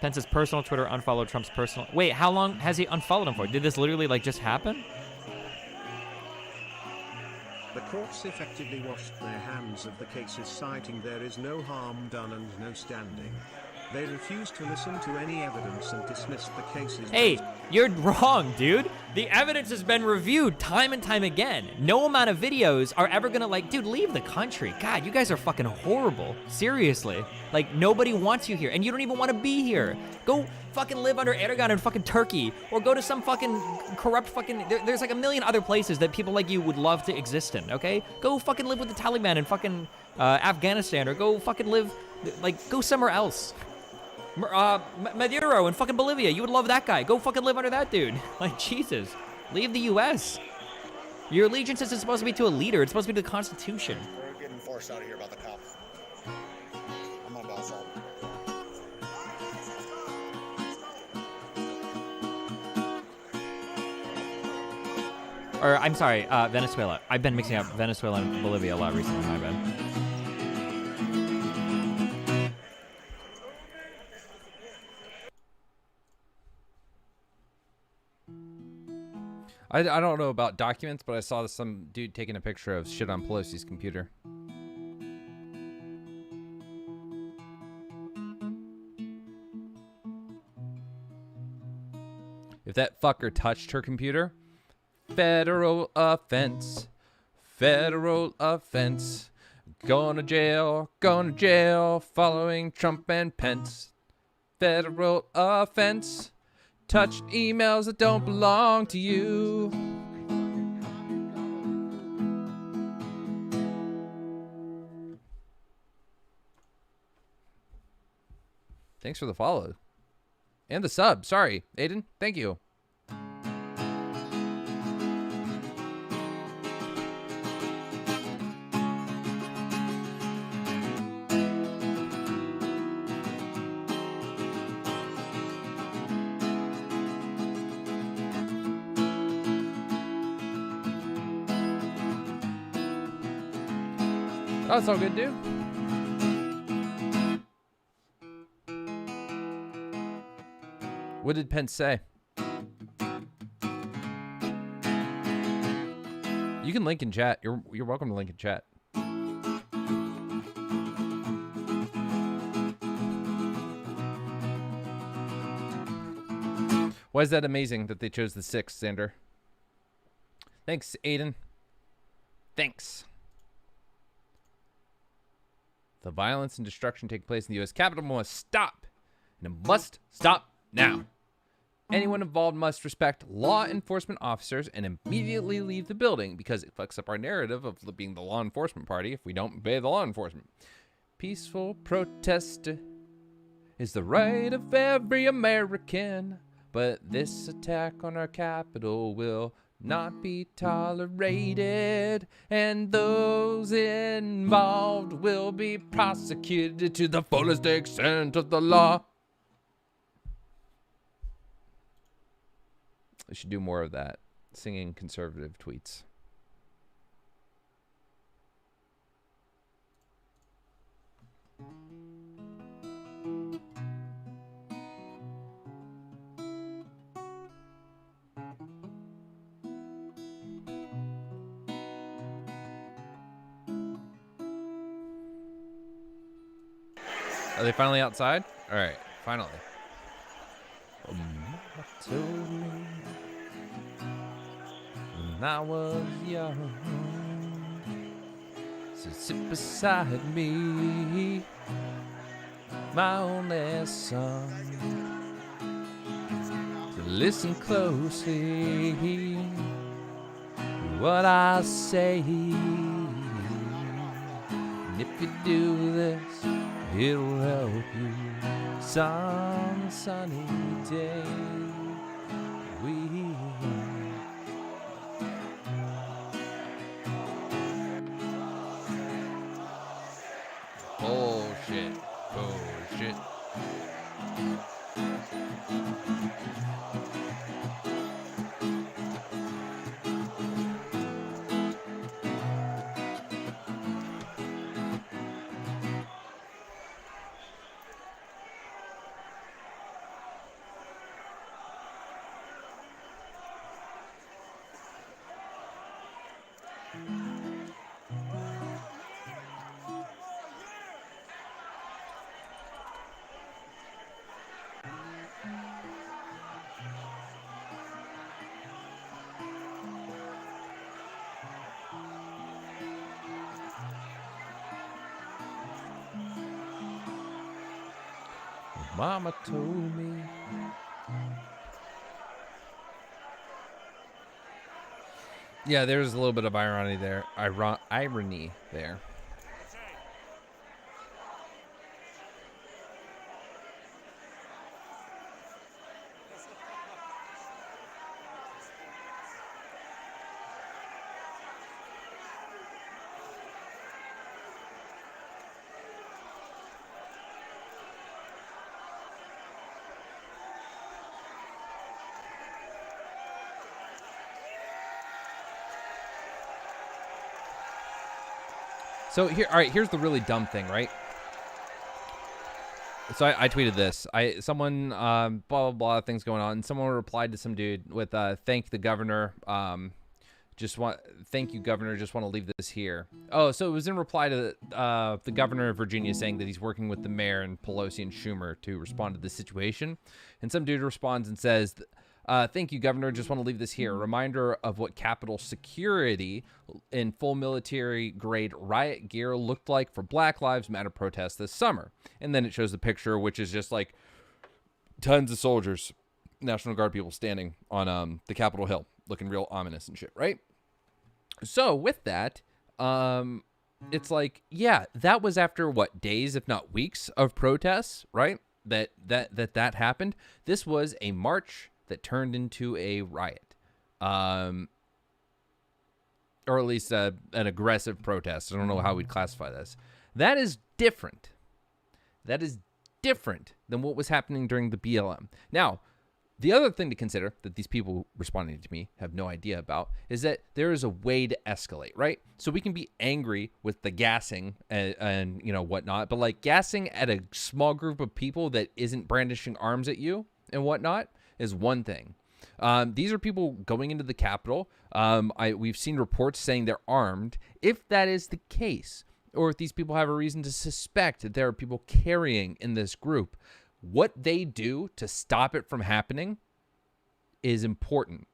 Pence's personal Twitter unfollowed Trump's personal... Wait, how long has he unfollowed him for? Did this literally, like, just happen? The courts effectively washed their hands of the cases, citing there is no harm done and no standing. They refused to listen to any evidence and dismissed the cases. Hey, you're wrong, dude. The evidence has been reviewed time and time again. No amount of videos are ever gonna, like, dude, leave the country. God, you guys are fucking horrible. Seriously. Like, nobody wants you here, and you don't even want to be here. Go fucking live under Erdogan in fucking Turkey, or go to some fucking corrupt fucking... There's like a million other places that people like you would love to exist in, okay? Go fucking live with the Taliban in fucking Afghanistan, or go fucking live... Like, go somewhere else. Maduro in fucking Bolivia. You would love that guy. Go fucking live under that dude. Like, Jesus. Leave the U.S. Your allegiance isn't supposed to be to a leader. It's supposed to be to the Constitution. We're getting forced out of here about the cops. I'm on boss all. Or, I'm sorry, Venezuela. I've been mixing up Venezuela and Bolivia a lot recently, my bad. I don't know about documents, but I saw some dude taking a picture of shit on Pelosi's computer. If that fucker touched her computer, federal offense. Federal offense. Going to jail, following Trump and Pence. Federal offense. Touched emails that don't belong to you. Thanks for the follow. And the sub. Sorry, Aiden. Thank you. Oh, it's all good, dude. What did Pence say? You can link in chat. You're welcome to link in chat. Why is that amazing that they chose the 6th, Xander? Thanks, Aiden. Thanks. The violence and destruction taking place in the U.S. Capitol must stop. And it must stop now. Anyone involved must respect law enforcement officers and immediately leave the building because it fucks up our narrative of being the law enforcement party if we don't obey the law enforcement. Peaceful protest is the right of every American, but this attack on our Capitol will not be tolerated, and those involved will be prosecuted to the fullest extent of the law. I should do more of that, singing conservative tweets. Are they finally outside? All right, finally. Mama told me when I was young, so sit beside me, my only son, to listen closely to what I say, and if you do this, it'll help you some sunny day. Bullshit. Bullshit. Mama told me. Yeah, there's a little bit of irony there. Irony there. So here, all right, here's the really dumb thing, right? So I tweeted this. Someone blah blah blah things going on. And someone replied to some dude with thank the governor. Thank you, governor. Just want to leave this here. Oh, so it was in reply to the governor of Virginia saying that he's working with the mayor and Pelosi and Schumer to respond to the situation. And some dude responds and says, Thank you, Governor. Just want to leave this here. A reminder of what Capitol security in full military-grade riot gear looked like for Black Lives Matter protests this summer. And then it shows the picture, which is just like tons of soldiers, National Guard people standing on the Capitol Hill, looking real ominous and shit, right? So with that, it's like, yeah, that was after what, days, if not weeks of protests, right? That happened. This was a march that turned into a riot, or at least an aggressive protest. I don't know how we'd classify this. That is different. That is different than what was happening during the BLM. Now, the other thing to consider that these people responding to me have no idea about is that there is a way to escalate, right? So we can be angry with the gassing and you know, whatnot, but like gassing at a small group of people that isn't brandishing arms at you and whatnot is one thing. These are people going into the Capitol. We've seen reports saying they're armed. If that is the case, or if these people have a reason to suspect that there are people carrying in this group, what they do to stop it from happening is important.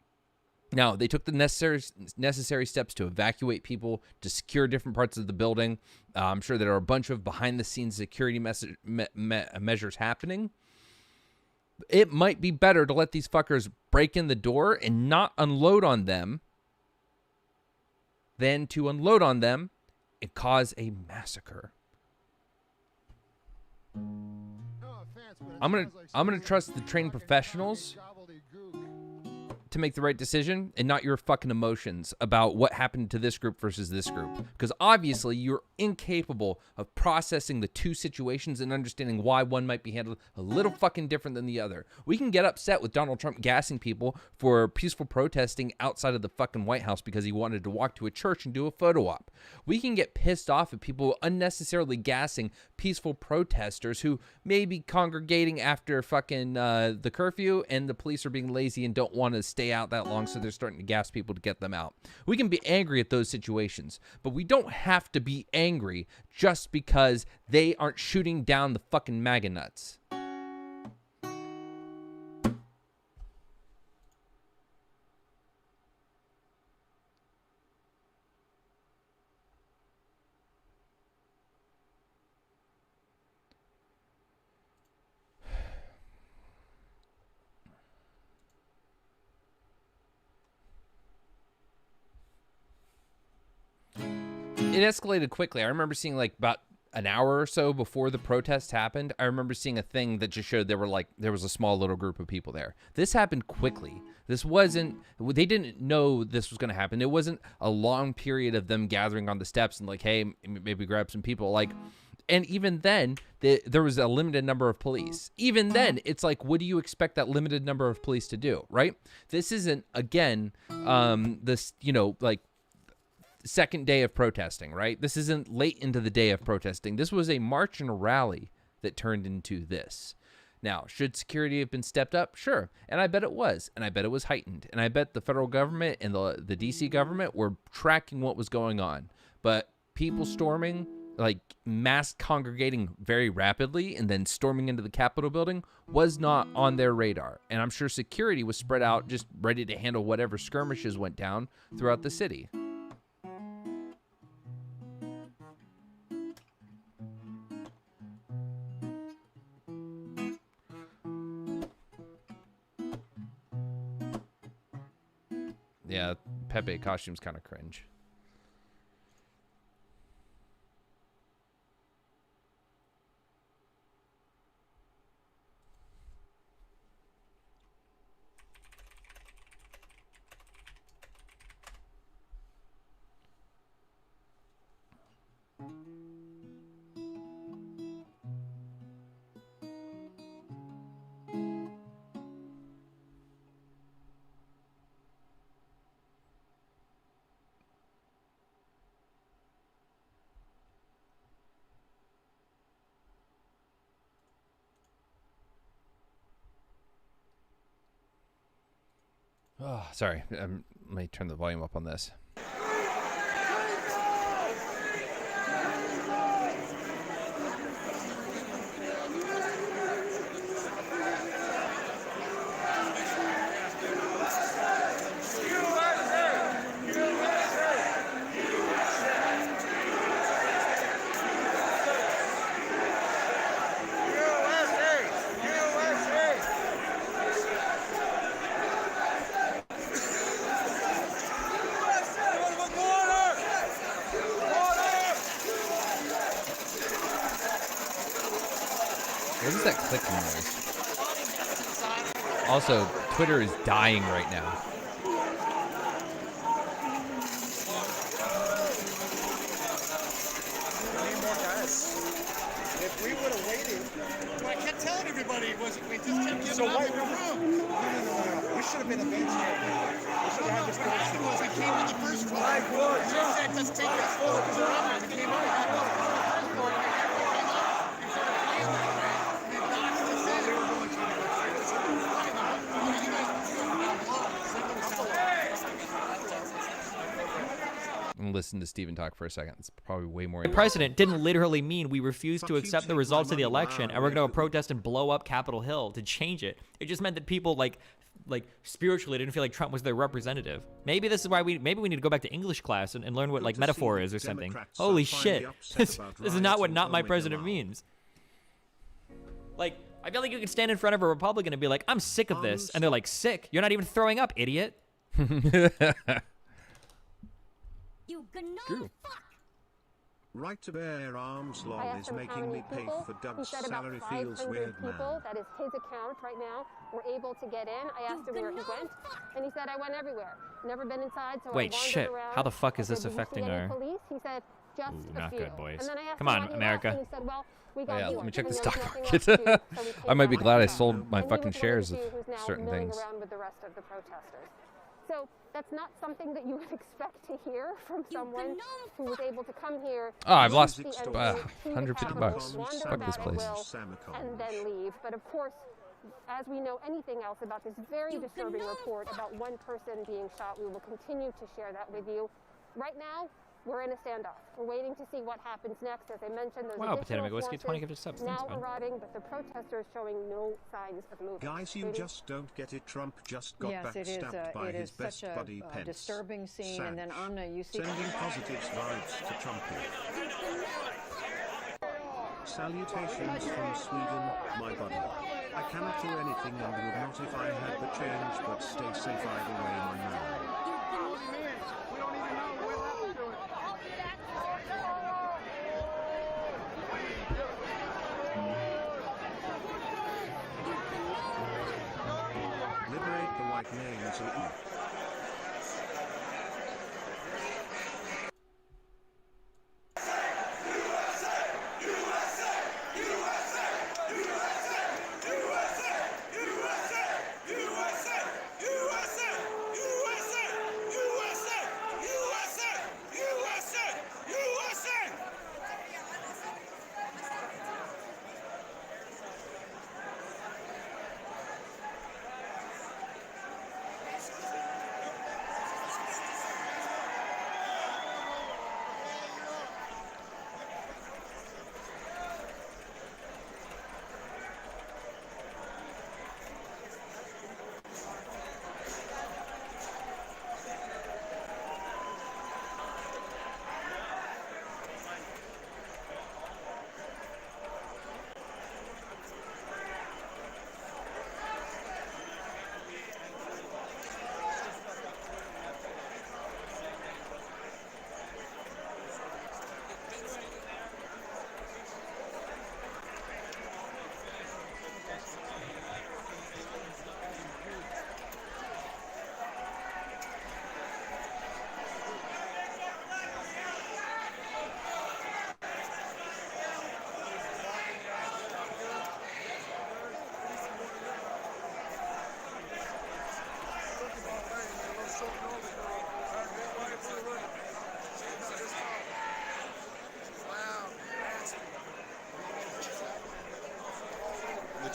Now, they took the necessary steps to evacuate people, to secure different parts of the building. I'm sure there are a bunch of behind-the-scenes security measures happening. It might be better to let these fuckers break in the door and not unload on them than to unload on them and cause a massacre. I'm gonna trust the trained professionals to make the right decision and not your fucking emotions about what happened to this group versus this group. Because obviously you're incapable of processing the two situations and understanding why one might be handled a little fucking different than the other. We can get upset with Donald Trump gassing people for peaceful protesting outside of the fucking White House because he wanted to walk to a church and do a photo op. We can get pissed off at people unnecessarily gassing peaceful protesters who may be congregating after fucking the curfew, and the police are being lazy and don't want to stay out that long, so they're starting to gas people to get them out. We can be angry at those situations, but we don't have to be angry just because they aren't shooting down the fucking MAGA nuts. It escalated quickly. I remember seeing like about an hour or so before the protest happened, I remember seeing a thing that just showed there was a small little group of people there. This happened quickly. They didn't know this was going to happen. It wasn't a long period of them gathering on the steps and like, hey, maybe grab some people. Like, and even then, there was a limited number of police. Even then, it's like, what do you expect that limited number of police to do, right? This isn't, again, like, second day of protesting, right? This isn't late into the day of protesting. This was a march and a rally that turned into this. Now, should security have been stepped up? Sure. And I bet it was. And I bet it was heightened. And I bet the federal government and the DC government were tracking what was going on. But people storming, like mass congregating very rapidly and then storming into the Capitol building was not on their radar. And I'm sure security was spread out, just ready to handle whatever skirmishes went down throughout the city. Yeah, Pepe costume's kind of cringe. Oh, sorry. Let me turn the volume up on this. that clicking noise? Also, Twitter is dying right now. If we would have waited, well, I kept telling everybody, we just kept giving up in the room. No. We should have been advanced here. We should have had this person. We came in the first one. I was. You said, let's take it slow because we're up. We came out. I'm gonna listen to Steven talk for a second. It's probably way more. The president didn't literally mean we refuse to accept the results of the election and we're going to protest and blow up Capitol Hill to change it. It just meant that people like spiritually didn't feel like Trump was their representative. Maybe this is why we need to go back to English class and learn what like metaphor is or something. Holy shit. This is not what not my president means. Like, I feel like you can stand in front of a Republican and be like, I'm sick of this. And they're like, sick? You're not even throwing up, idiot. You True. Right to bear arms law is making me pay for Doug's salary feels weird, man. That is his account right now. We're able to get in. I asked him where he went, and he said, I went everywhere. Never been inside, so Wait, I wandered shit. around. How the fuck is I this said, "Did you affecting see any our... police?" He said, just Ooh, a not few. good, boys. And then I asked Come him on, why he America. left, and he said, well, we got Yeah, you. let me check the And stock there was nothing market. left to do, so we I might be came glad I back. sold my And he fucking was one shares the of few who's now certain milling things. around with the rest of the protesters. So that's not something that you would expect to hear from someone who was able to come here. Oh, I've lost $150 $150. wander Fuck this about at place. will, and then leave. But of course, as we know anything else about this very disturbing report about one person being shot, we will continue to share that with you. Right now, we're in a standoff. We're waiting to see what happens next. As I mentioned, there's Wow, additional Potato Whiskey, 20 forces gift subs. Thanks, now man. arriving, but the protesters showing no signs of movement. Guys, you just don't get it. Trump just got Yes, it is. backstabbed by It his is best such buddy a Pence. disturbing scene. And then Amna, you see. Sending positive vibes to Trumpy. Salutations from Sweden, my buddy. I cannot do anything and would not if I had the change, but stay safe either way, my man. Liberate the white names and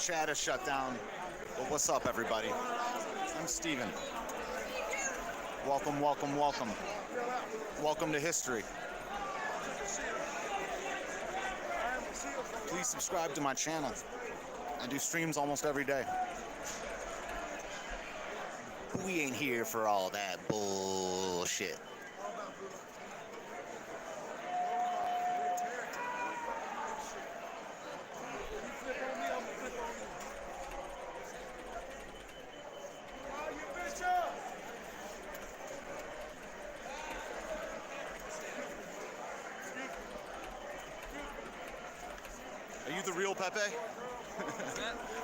chat is shut down. But what's up, everybody? I'm Steven. Welcome, welcome, welcome. Welcome to history. Please subscribe to my channel. I do streams almost every day. We ain't here for all that bullshit. Are you the real Pepe?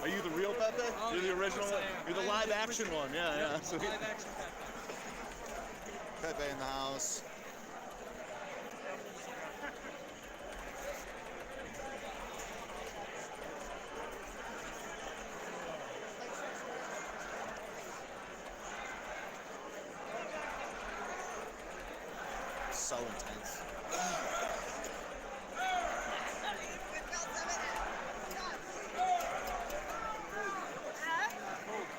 Are you the real Pepe? Oh, you're the original one? You're the live action one, yeah. So live action Pepe in the house. So intense.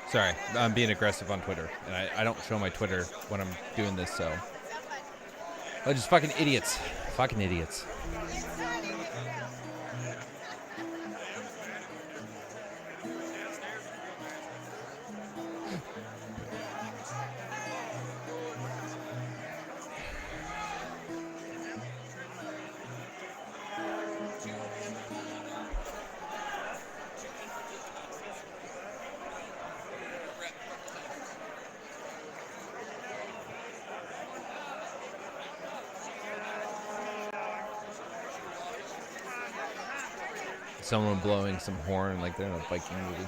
Sorry, I'm being aggressive on Twitter, and I don't show my Twitter when I'm doing this, so. Oh, just fucking idiots. Fucking idiots. Someone blowing some horn like they're in a Viking movie.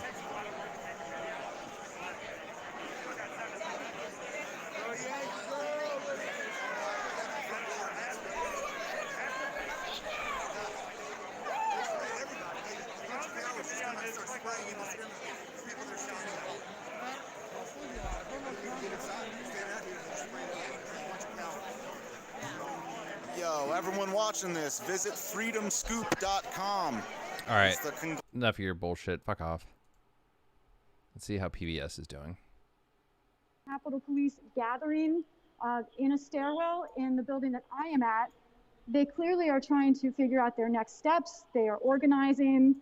Yo, everyone watching this, visit freedomscoop.com. All right, enough of your bullshit. Fuck off. Let's see how PBS is doing. Capitol Police gathering in a stairwell in the building that I am at. They clearly are trying to figure out their next steps. They are organizing.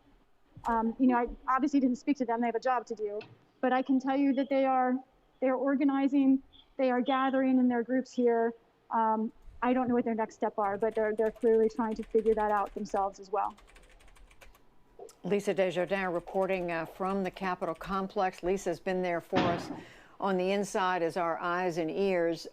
I obviously didn't speak to them. They have a job to do. But I can tell you that they are organizing. They are gathering in their groups here. I don't know what their next steps are, but they're clearly trying to figure that out themselves as well. Lisa Desjardins reporting from the Capitol complex. Lisa's been there for us on the inside as our eyes and ears.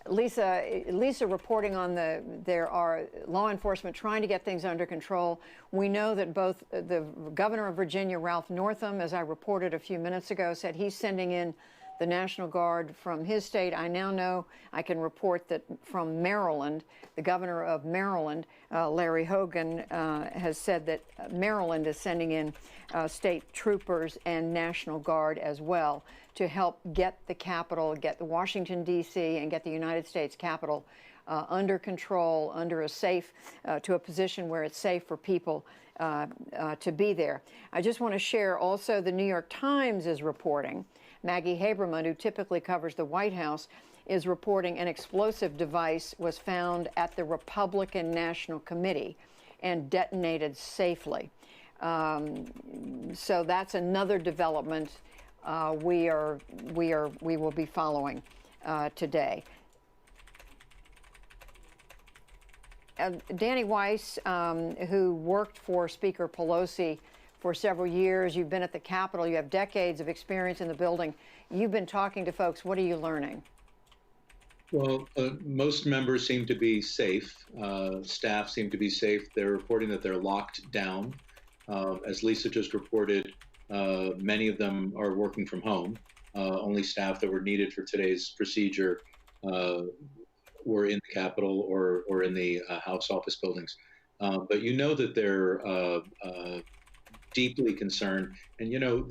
Lisa reporting on there are law enforcement trying to get things under control. We know that both the governor of Virginia, Ralph Northam, as I reported a few minutes ago, said he's sending in the National Guard from his state. I now know I can report that from Maryland, the governor of Maryland, Larry Hogan, has said that Maryland is sending in state troopers and National Guard as well to help get the Capitol, get the Washington, D.C., and get the United States Capitol under control, under a safe, to a position where it's safe for people to be there. I just want to share also the New York Times is reporting, Maggie Haberman, who typically covers the White House, is reporting an explosive device was found at the Republican National Committee and detonated safely. So that's another development we will be following today. Danny Weiss, who worked for Speaker Pelosi for several years, you've been at the Capitol, you have decades of experience in the building. You've been talking to folks. What are you learning? Well, most members seem to be safe. Staff seem to be safe. They're reporting that they're locked down. As Lisa just reported, many of them are working from home. Only staff that were needed for today's procedure were in the Capitol or in the House office buildings. But you know that they're deeply concerned. And, you know,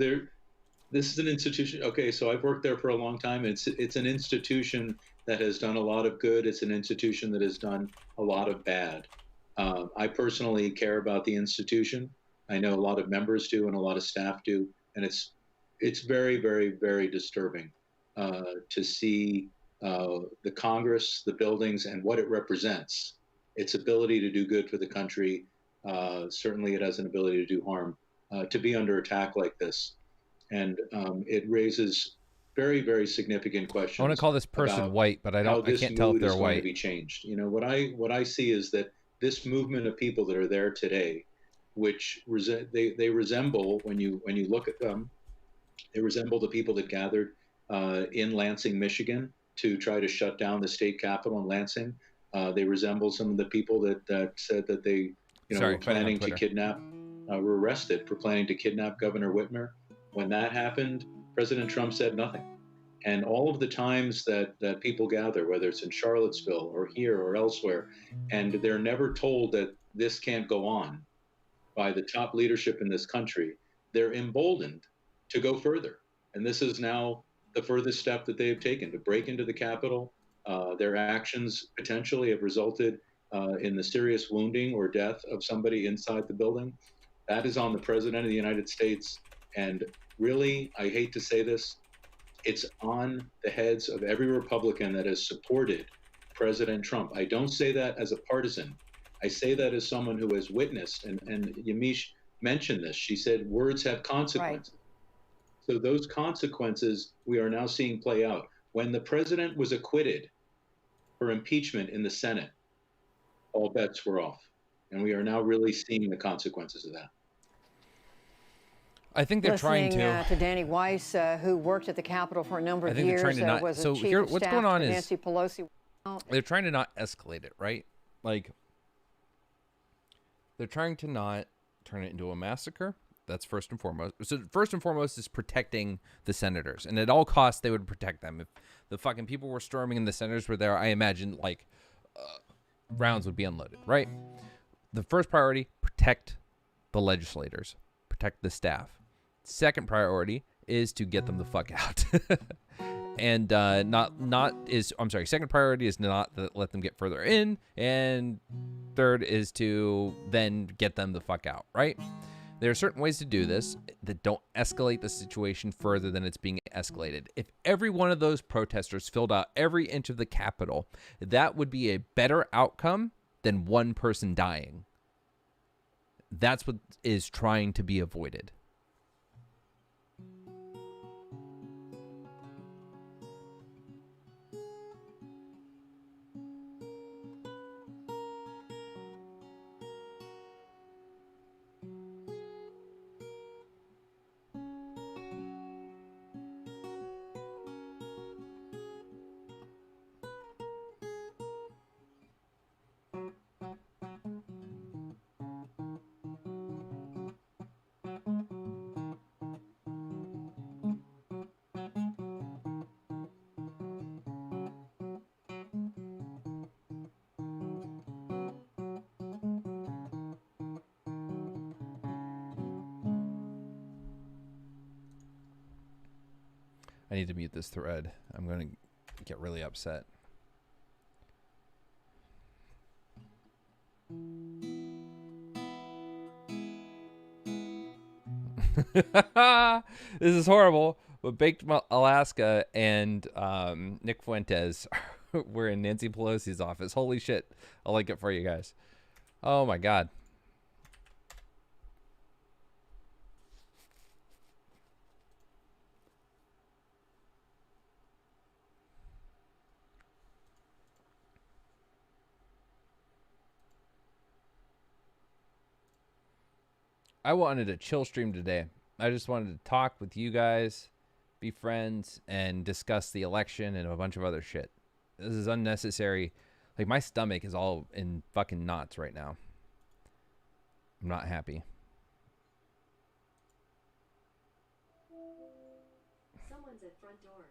this is an institution. Okay, so I've worked there for a long time. It's an institution that has done a lot of good. It's an institution that has done a lot of bad. I personally care about the institution. I know a lot of members do and a lot of staff do. And it's very, very, very disturbing to see the Congress, the buildings, and what it represents, its ability to do good for the country. Certainly it has an ability to do harm, to be under attack like this. And it raises very, very significant questions. I want to call this person white, but I can't tell if they're white. To be changed. You know, what I see is that this movement of people that are there today, which they resemble, when you look at them, they resemble the people that gathered in Lansing, Michigan, to try to shut down the state capitol in Lansing. They resemble some of the people that said that they were planning to kidnap were arrested for planning to kidnap Governor Whitmer. When that happened, President Trump said nothing. And all of the times that people gather, whether it's in Charlottesville or here or elsewhere, and they're never told that this can't go on by the top leadership in this country, they're emboldened to go further. And this is now the furthest step that they've taken to break into the Capitol. Their actions potentially have resulted in the serious wounding or death of somebody inside the building. That is on the President of the United States. And really, I hate to say this, it's on the heads of every Republican that has supported President Trump. I don't say that as a partisan. I say that as someone who has witnessed, and Yamiche mentioned this. She said words have consequences. Right. So those consequences we are now seeing play out. When the president was acquitted for impeachment in the Senate, all bets were off. And we are now really seeing the consequences of that. I think they're trying to Danny Weiss, who worked at the Capitol for a number of years, was a chief of what's staff going on to is Nancy Pelosi. They're trying to not escalate it, right? Like, they're trying to not turn it into a massacre. That's first and foremost. So first and foremost is protecting the senators, and at all costs they would protect them. If the fucking people were storming and the senators were there, I imagine like rounds would be unloaded, right? The first priority: protect the legislators, protect the staff. Second priority is to get them the fuck out. And second priority is not to let them get further in, and third is to then get them the fuck out, right? There are certain ways to do this that don't escalate the situation further than it's being escalated. If every one of those protesters filled out every inch of the Capitol, that would be a better outcome than one person dying. That's what is trying to be avoided. I need to mute this thread. I'm going to get really upset. This is horrible, but Baked Alaska and Nick Fuentes were in Nancy Pelosi's office. Holy shit. I'll link it for you guys. Oh my God. I wanted a chill stream today. I just wanted to talk with you guys, be friends, and discuss the election and a bunch of other shit. This is unnecessary. Like, my stomach is all in fucking knots right now. I'm not happy. Someone's at front door.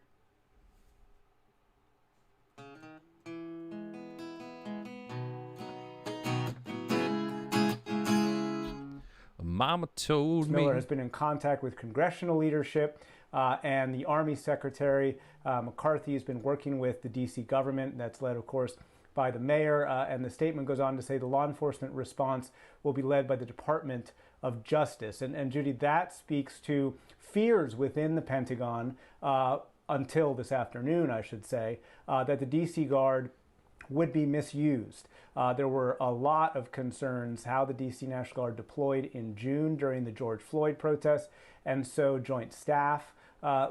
Mama told me. Miller has been in contact with congressional leadership and the Army Secretary. McCarthy has been working with the D.C. government. That's led, of course, by the mayor. And the statement goes on to say the law enforcement response will be led by the Department of Justice. And Judy, that speaks to fears within the Pentagon until this afternoon, I should say, that the D.C. Guard would be misused. There were a lot of concerns how the D.C. National Guard deployed in June during the George Floyd protests, and so Joint Staff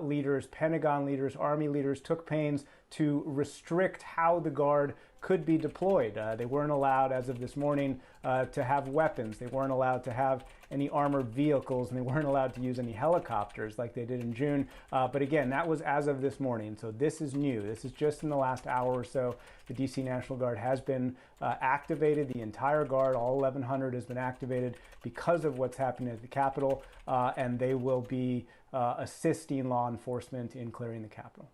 leaders, Pentagon leaders, Army leaders took pains to restrict how the Guard could be deployed. They weren't allowed, as of this morning, to have weapons. They weren't allowed to have any armored vehicles, and they weren't allowed to use any helicopters like they did in June. But again, that was as of this morning. So this is new. This is just in the last hour or so. The DC National Guard has been activated. The entire Guard, all 1,100, has been activated because of what's happening at the Capitol, and they will be assisting law enforcement in clearing the Capitol.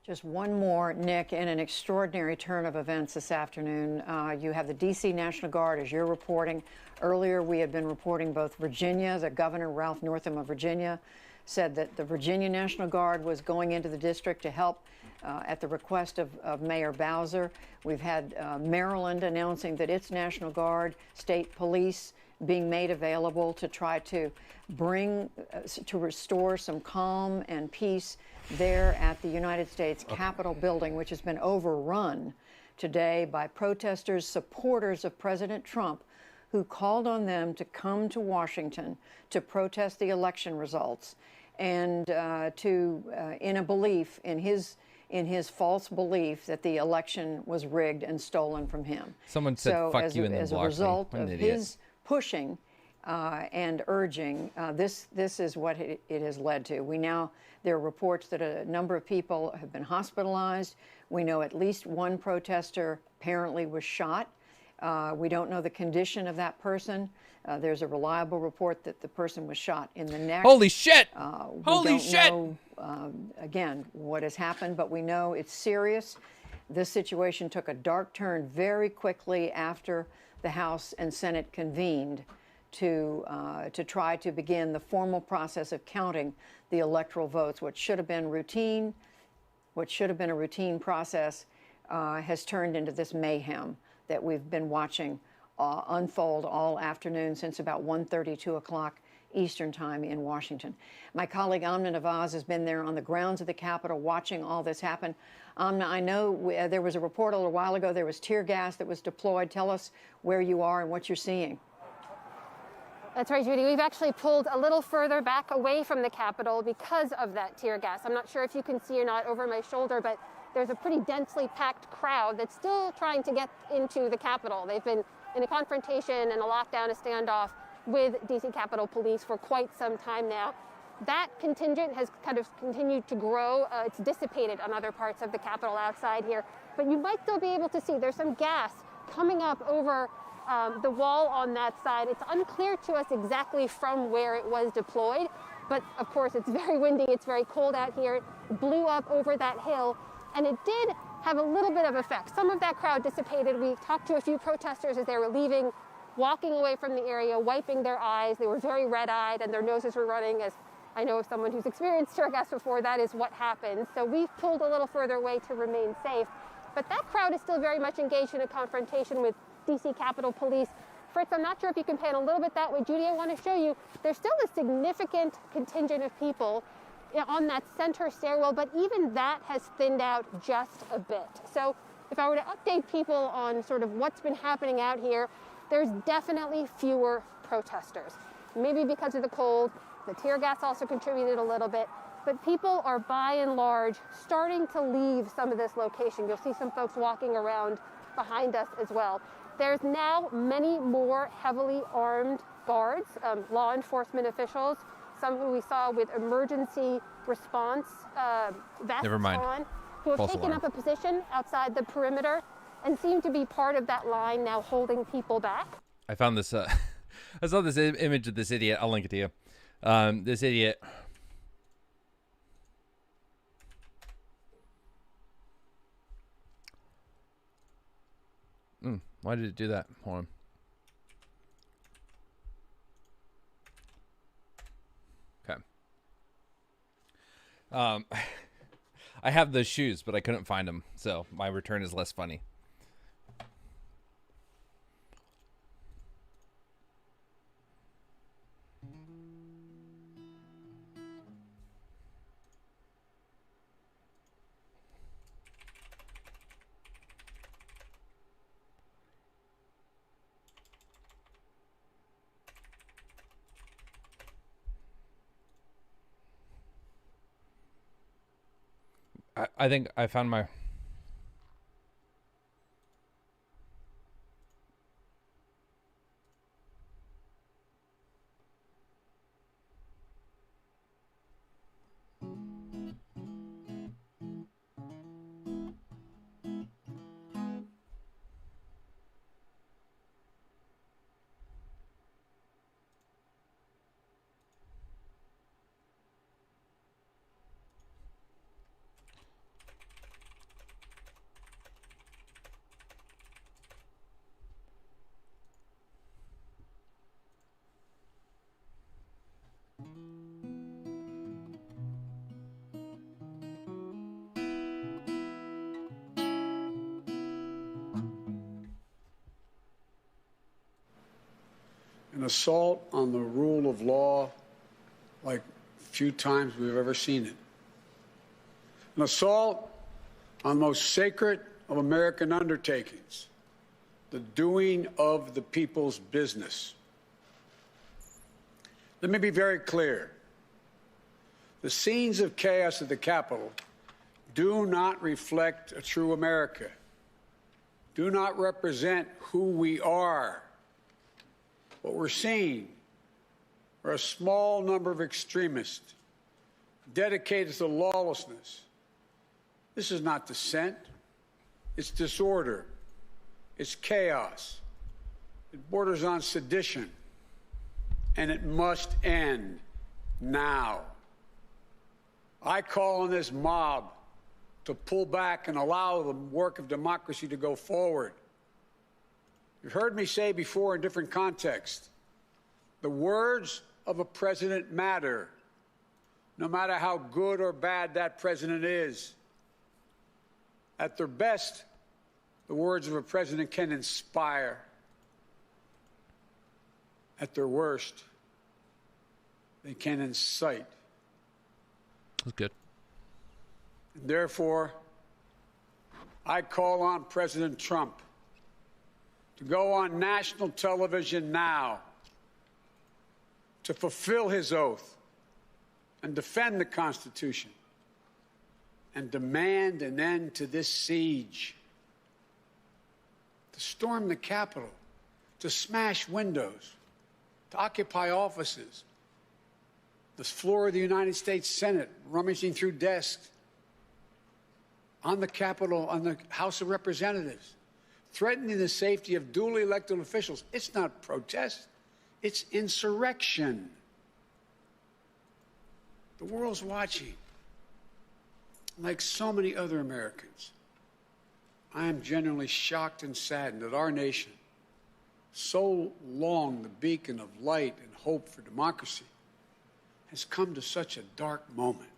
Just one more, Nick, in an extraordinary turn of events this afternoon. You have the D.C. National Guard, as you're reporting. Earlier, we had been reporting both Virginia, the Governor Ralph Northam of Virginia said that the Virginia National Guard was going into the district to help at the request of Mayor Bowser. We've had Maryland announcing that its National Guard, state police being made available to try to bring, to restore some calm and peace there at the United States Capitol building, which has been overrun today by protesters, supporters of President Trump, who called on them to come to Washington to protest the election results and in a belief, in his false belief that the election was rigged and stolen from him. Someone said, "Fuck you," in the block. As a result of his pushing and urging, this is what it has led to. There are reports that a number of people have been hospitalized. We know at least one protester apparently was shot. We don't know the condition of that person. There's a reliable report that the person was shot in the neck. Holy shit! Holy shit! Know, again, what has happened, but we know it's serious. This situation took a dark turn very quickly after the House and Senate convened to try to begin the formal process of counting the electoral votes. What should have been a routine process has turned into this mayhem that we've been watching unfold all afternoon since about 1:30, 2 o'clock Eastern Time in Washington. My colleague Amna Nawaz has been there on the grounds of the Capitol watching all this happen. Amna, I know there was a report a little while ago there was tear gas that was deployed. Tell us where you are and what you're seeing. That's right, Judy. We've actually pulled a little further back away from the Capitol because of that tear gas. I'm not sure if you can see or not over my shoulder, but there's a pretty densely packed crowd that's still trying to get into the Capitol. They've been in a confrontation and a lockdown, a standoff with DC Capitol Police for quite some time now. That contingent has kind of continued to grow. It's dissipated on other parts of the Capitol outside here, but you might still be able to see there's some gas coming up over the wall on that side. It's unclear to us exactly from where it was deployed, but of course it's very windy, it's very cold out here. It blew up over that hill, and it did have a little bit of effect. Some of that crowd dissipated. We talked to a few protesters as they were leaving, walking away from the area, wiping their eyes. They were very red-eyed and their noses were running. As I know of someone who's experienced tear gas before, that is what happens. So we've pulled a little further away to remain safe. But that crowd is still very much engaged in a confrontation with DC Capitol Police. Fritz, I'm not sure if you can pan a little bit that way. Judy, I want to show you, there's still a significant contingent of people on that center stairwell, but even that has thinned out just a bit. So if I were to update people on sort of what's been happening out here, there's definitely fewer protesters. Maybe because of the cold, the tear gas also contributed a little bit, but people are by and large starting to leave some of this location. You'll see some folks walking around behind us as well. There's now many more heavily armed guards, law enforcement officials, some who we saw with emergency response vests on, who have taken up a position outside the perimeter and seem to be part of that line now holding people back. I found this, I saw this image of this idiot. I'll link it to you. This idiot. Why did it do that? Hold on. Okay. I have those shoes, but I couldn't find them, so my return is less funny. I think I found my... assault on the rule of law like few times we've ever seen it. An assault on the most sacred of American undertakings, the doing of the people's business. Let me be very clear. The scenes of chaos at the Capitol do not reflect a true America, do not represent who we are. What we're seeing are a small number of extremists dedicated to lawlessness. This is not dissent. It's disorder. It's chaos. It borders on sedition. And it must end now. I call on this mob to pull back and allow the work of democracy to go forward. You've heard me say before in different contexts, the words of a president matter, no matter how good or bad that president is. At their best, the words of a president can inspire. At their worst, they can incite. That's good. And therefore, I call on President Trump to go on national television now to fulfill his oath and defend the Constitution and demand an end to this siege, to storm the Capitol, to smash windows, to occupy offices, the floor of the United States Senate, rummaging through desks, on the Capitol, on the House of Representatives, threatening the safety of duly elected officials. It's not protest, it's insurrection. The world's watching. Like so many other Americans, I am genuinely shocked and saddened that our nation, so long the beacon of light and hope for democracy, has come to such a dark moment.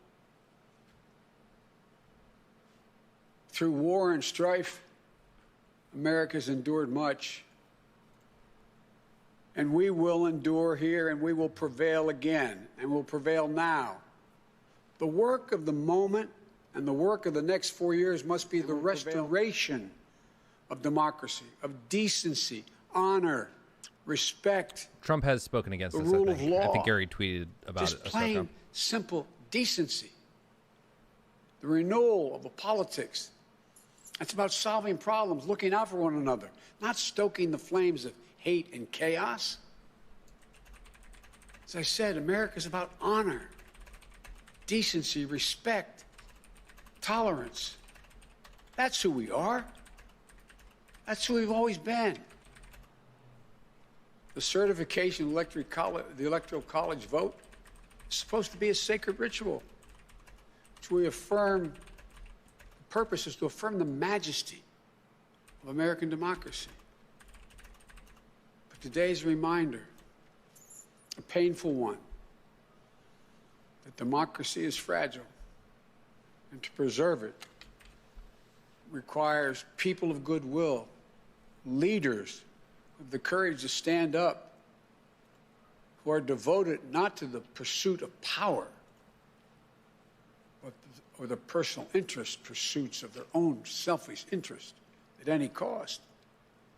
Through war and strife, America's endured much. And we will endure here, and we will prevail again, and will prevail now. The work of the moment and the work of the next 4 years must be the restoration of democracy, of decency, honor, respect. Trump has spoken against the this, rule of law. I think Gary tweeted about Just it. plain, simple decency. The renewal of the politics. It's about solving problems, looking out for one another, not stoking the flames of hate and chaos. As I said, America's about honor, decency, respect, tolerance. That's who we are. That's who we've always been. The certification of the Electoral College vote is supposed to be a sacred ritual, which we affirm. The purpose is to affirm the majesty of American democracy. But today's reminder, a painful one, that democracy is fragile, and to preserve it requires people of goodwill, leaders with the courage to stand up, who are devoted not to the pursuit of power, or the personal interest pursuits of their own selfish interest at any cost,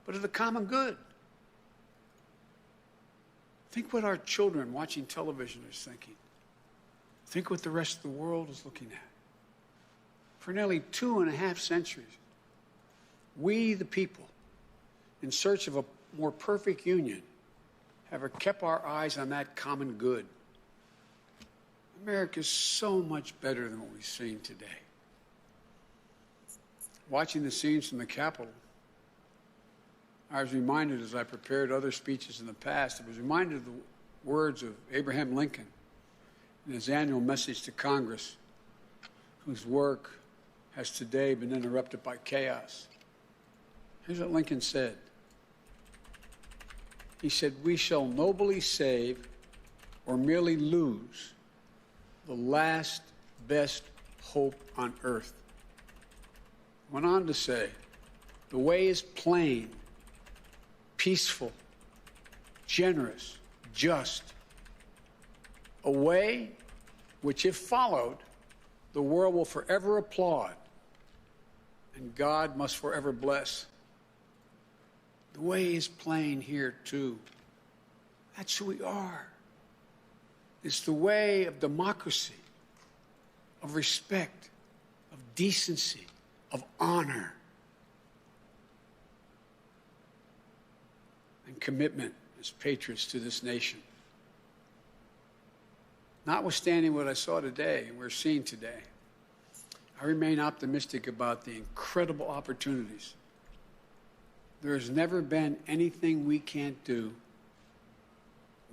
but of the common good. Think what our children watching television are thinking. Think what the rest of the world is looking at. For nearly 2.5 centuries, we, the people, in search of a more perfect union, have kept our eyes on that common good. America is so much better than what we've seen today. Watching the scenes from the Capitol, I was reminded, as I prepared other speeches in the past, I was reminded of the words of Abraham Lincoln in his annual message to Congress, whose work has today been interrupted by chaos. Here's what Lincoln said. He said, "We shall nobly save or merely lose the last best hope on earth." Went on to say, "The way is plain, peaceful, generous, just, a way which, if followed, the world will forever applaud and God must forever bless. The way is plain here, too. That's who we are. It's the way of democracy, of respect, of decency, of honor, and commitment as patriots to this nation. Notwithstanding what I saw today and we're seeing today, I remain optimistic about the incredible opportunities. There has never been anything we can't do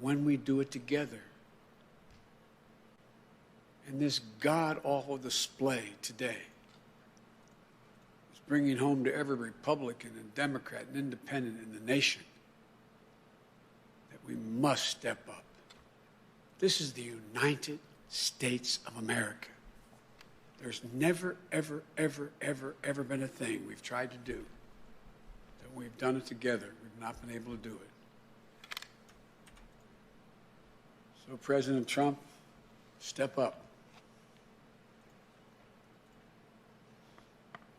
when we do it together. And this god-awful display today is bringing home to every Republican and Democrat and Independent in the nation that we must step up. This is the United States of America. There's never, ever, ever, ever, ever been a thing we've tried to do that we've done it together. We've not been able to do it. So, President Trump, step up.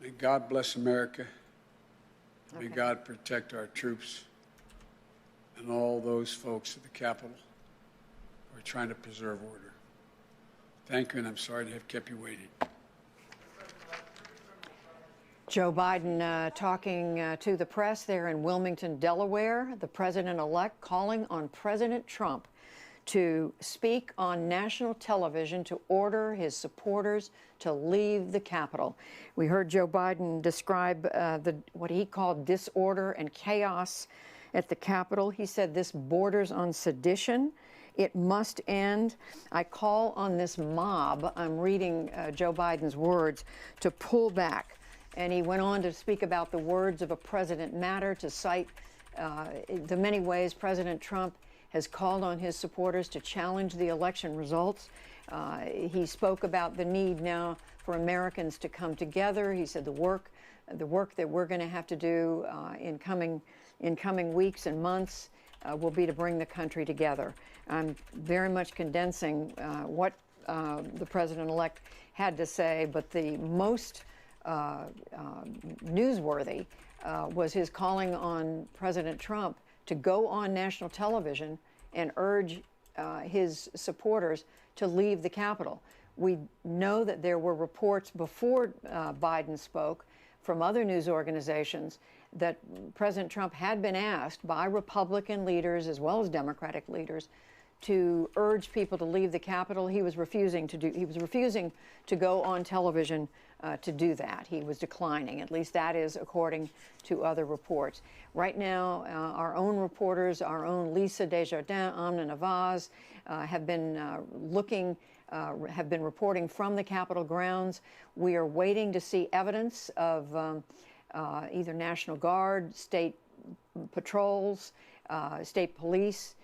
May God bless America. May God protect our troops and all those folks at the Capitol who are trying to preserve order. Thank you, and I'm sorry to have kept you waiting. Joe Biden talking to the press there in Wilmington, Delaware. The president-elect calling on President Trump to speak on national television to order his supporters to leave the Capitol. We heard Joe Biden describe what he called disorder and chaos at the Capitol. He said this borders on sedition. It must end. I call on this mob, I'm reading Joe Biden's words, to pull back. And he went on to speak about the words of a president matter, to cite the many ways President Trump has called on his supporters to challenge the election results. He spoke about the need now for Americans to come together. He said the work that we're going to have to do in coming weeks and months will be to bring the country together. I'm very much condensing what the president-elect had to say, but the most newsworthy was his calling on President Trump to go on national television and urge his supporters to leave the Capitol. We know that there were reports before Biden spoke from other news organizations that President Trump had been asked by Republican leaders as well as Democratic leaders to urge people to leave the Capitol. He was refusing to go on television to do that. He was declining. At least that is according to other reports. Right now, our own reporters, our own Lisa Desjardins, Amna Nawaz, have been reporting from the Capitol grounds. We are waiting to see evidence of either National Guard, state patrols, state police,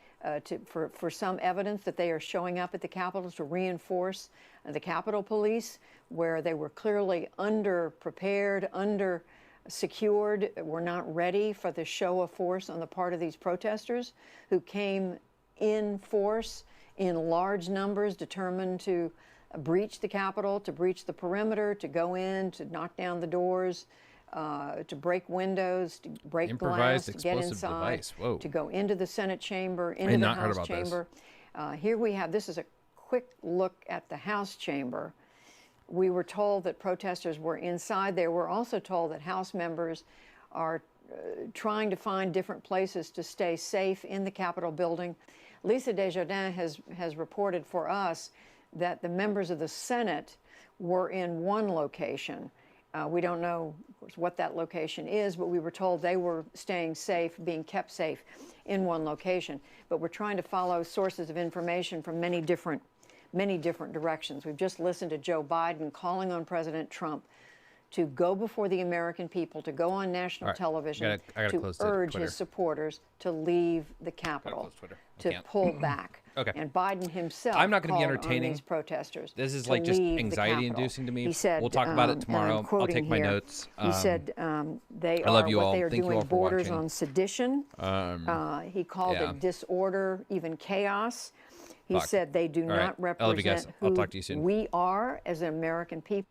for some evidence that they are showing up at the Capitol to reinforce the Capitol Police, where they were clearly under-prepared, under-secured, were not ready for the show of force on the part of these protesters who came in force in large numbers, determined to breach the Capitol, to breach the perimeter, to go in, to knock down the doors, to break windows, to break glass, to get inside, to go into the Senate chamber, into the House chamber. Here we have, this is a quick look at the House chamber. We were told that protesters were inside there. We're also told that House members are trying to find different places to stay safe in the Capitol building. Lisa Desjardins has reported for us that the members of the Senate were in one location. We don't know, of course, what that location is, but we were told they were staying safe, being kept safe in one location. But we're trying to follow sources of information from many different directions. We've just listened to Joe Biden calling on President Trump to go before the American people, to go on national television, I gotta to urge Twitter. his supporters to leave the Capitol, to pull back. Okay. And Biden himself I'm not going to be called entertaining on these protesters. This is to like just leave the anxiety-inducing to me. Capitol. He said, we'll talk about it and tomorrow. I'm I'll quoting take my here, notes. He said they I love are you what all. they are Thank you doing all for borders watching. on sedition. He called yeah. it disorder, even chaos. He Fuck. said they do All right. not I love you guys. represent I'll who talk to you soon. we are as an American people.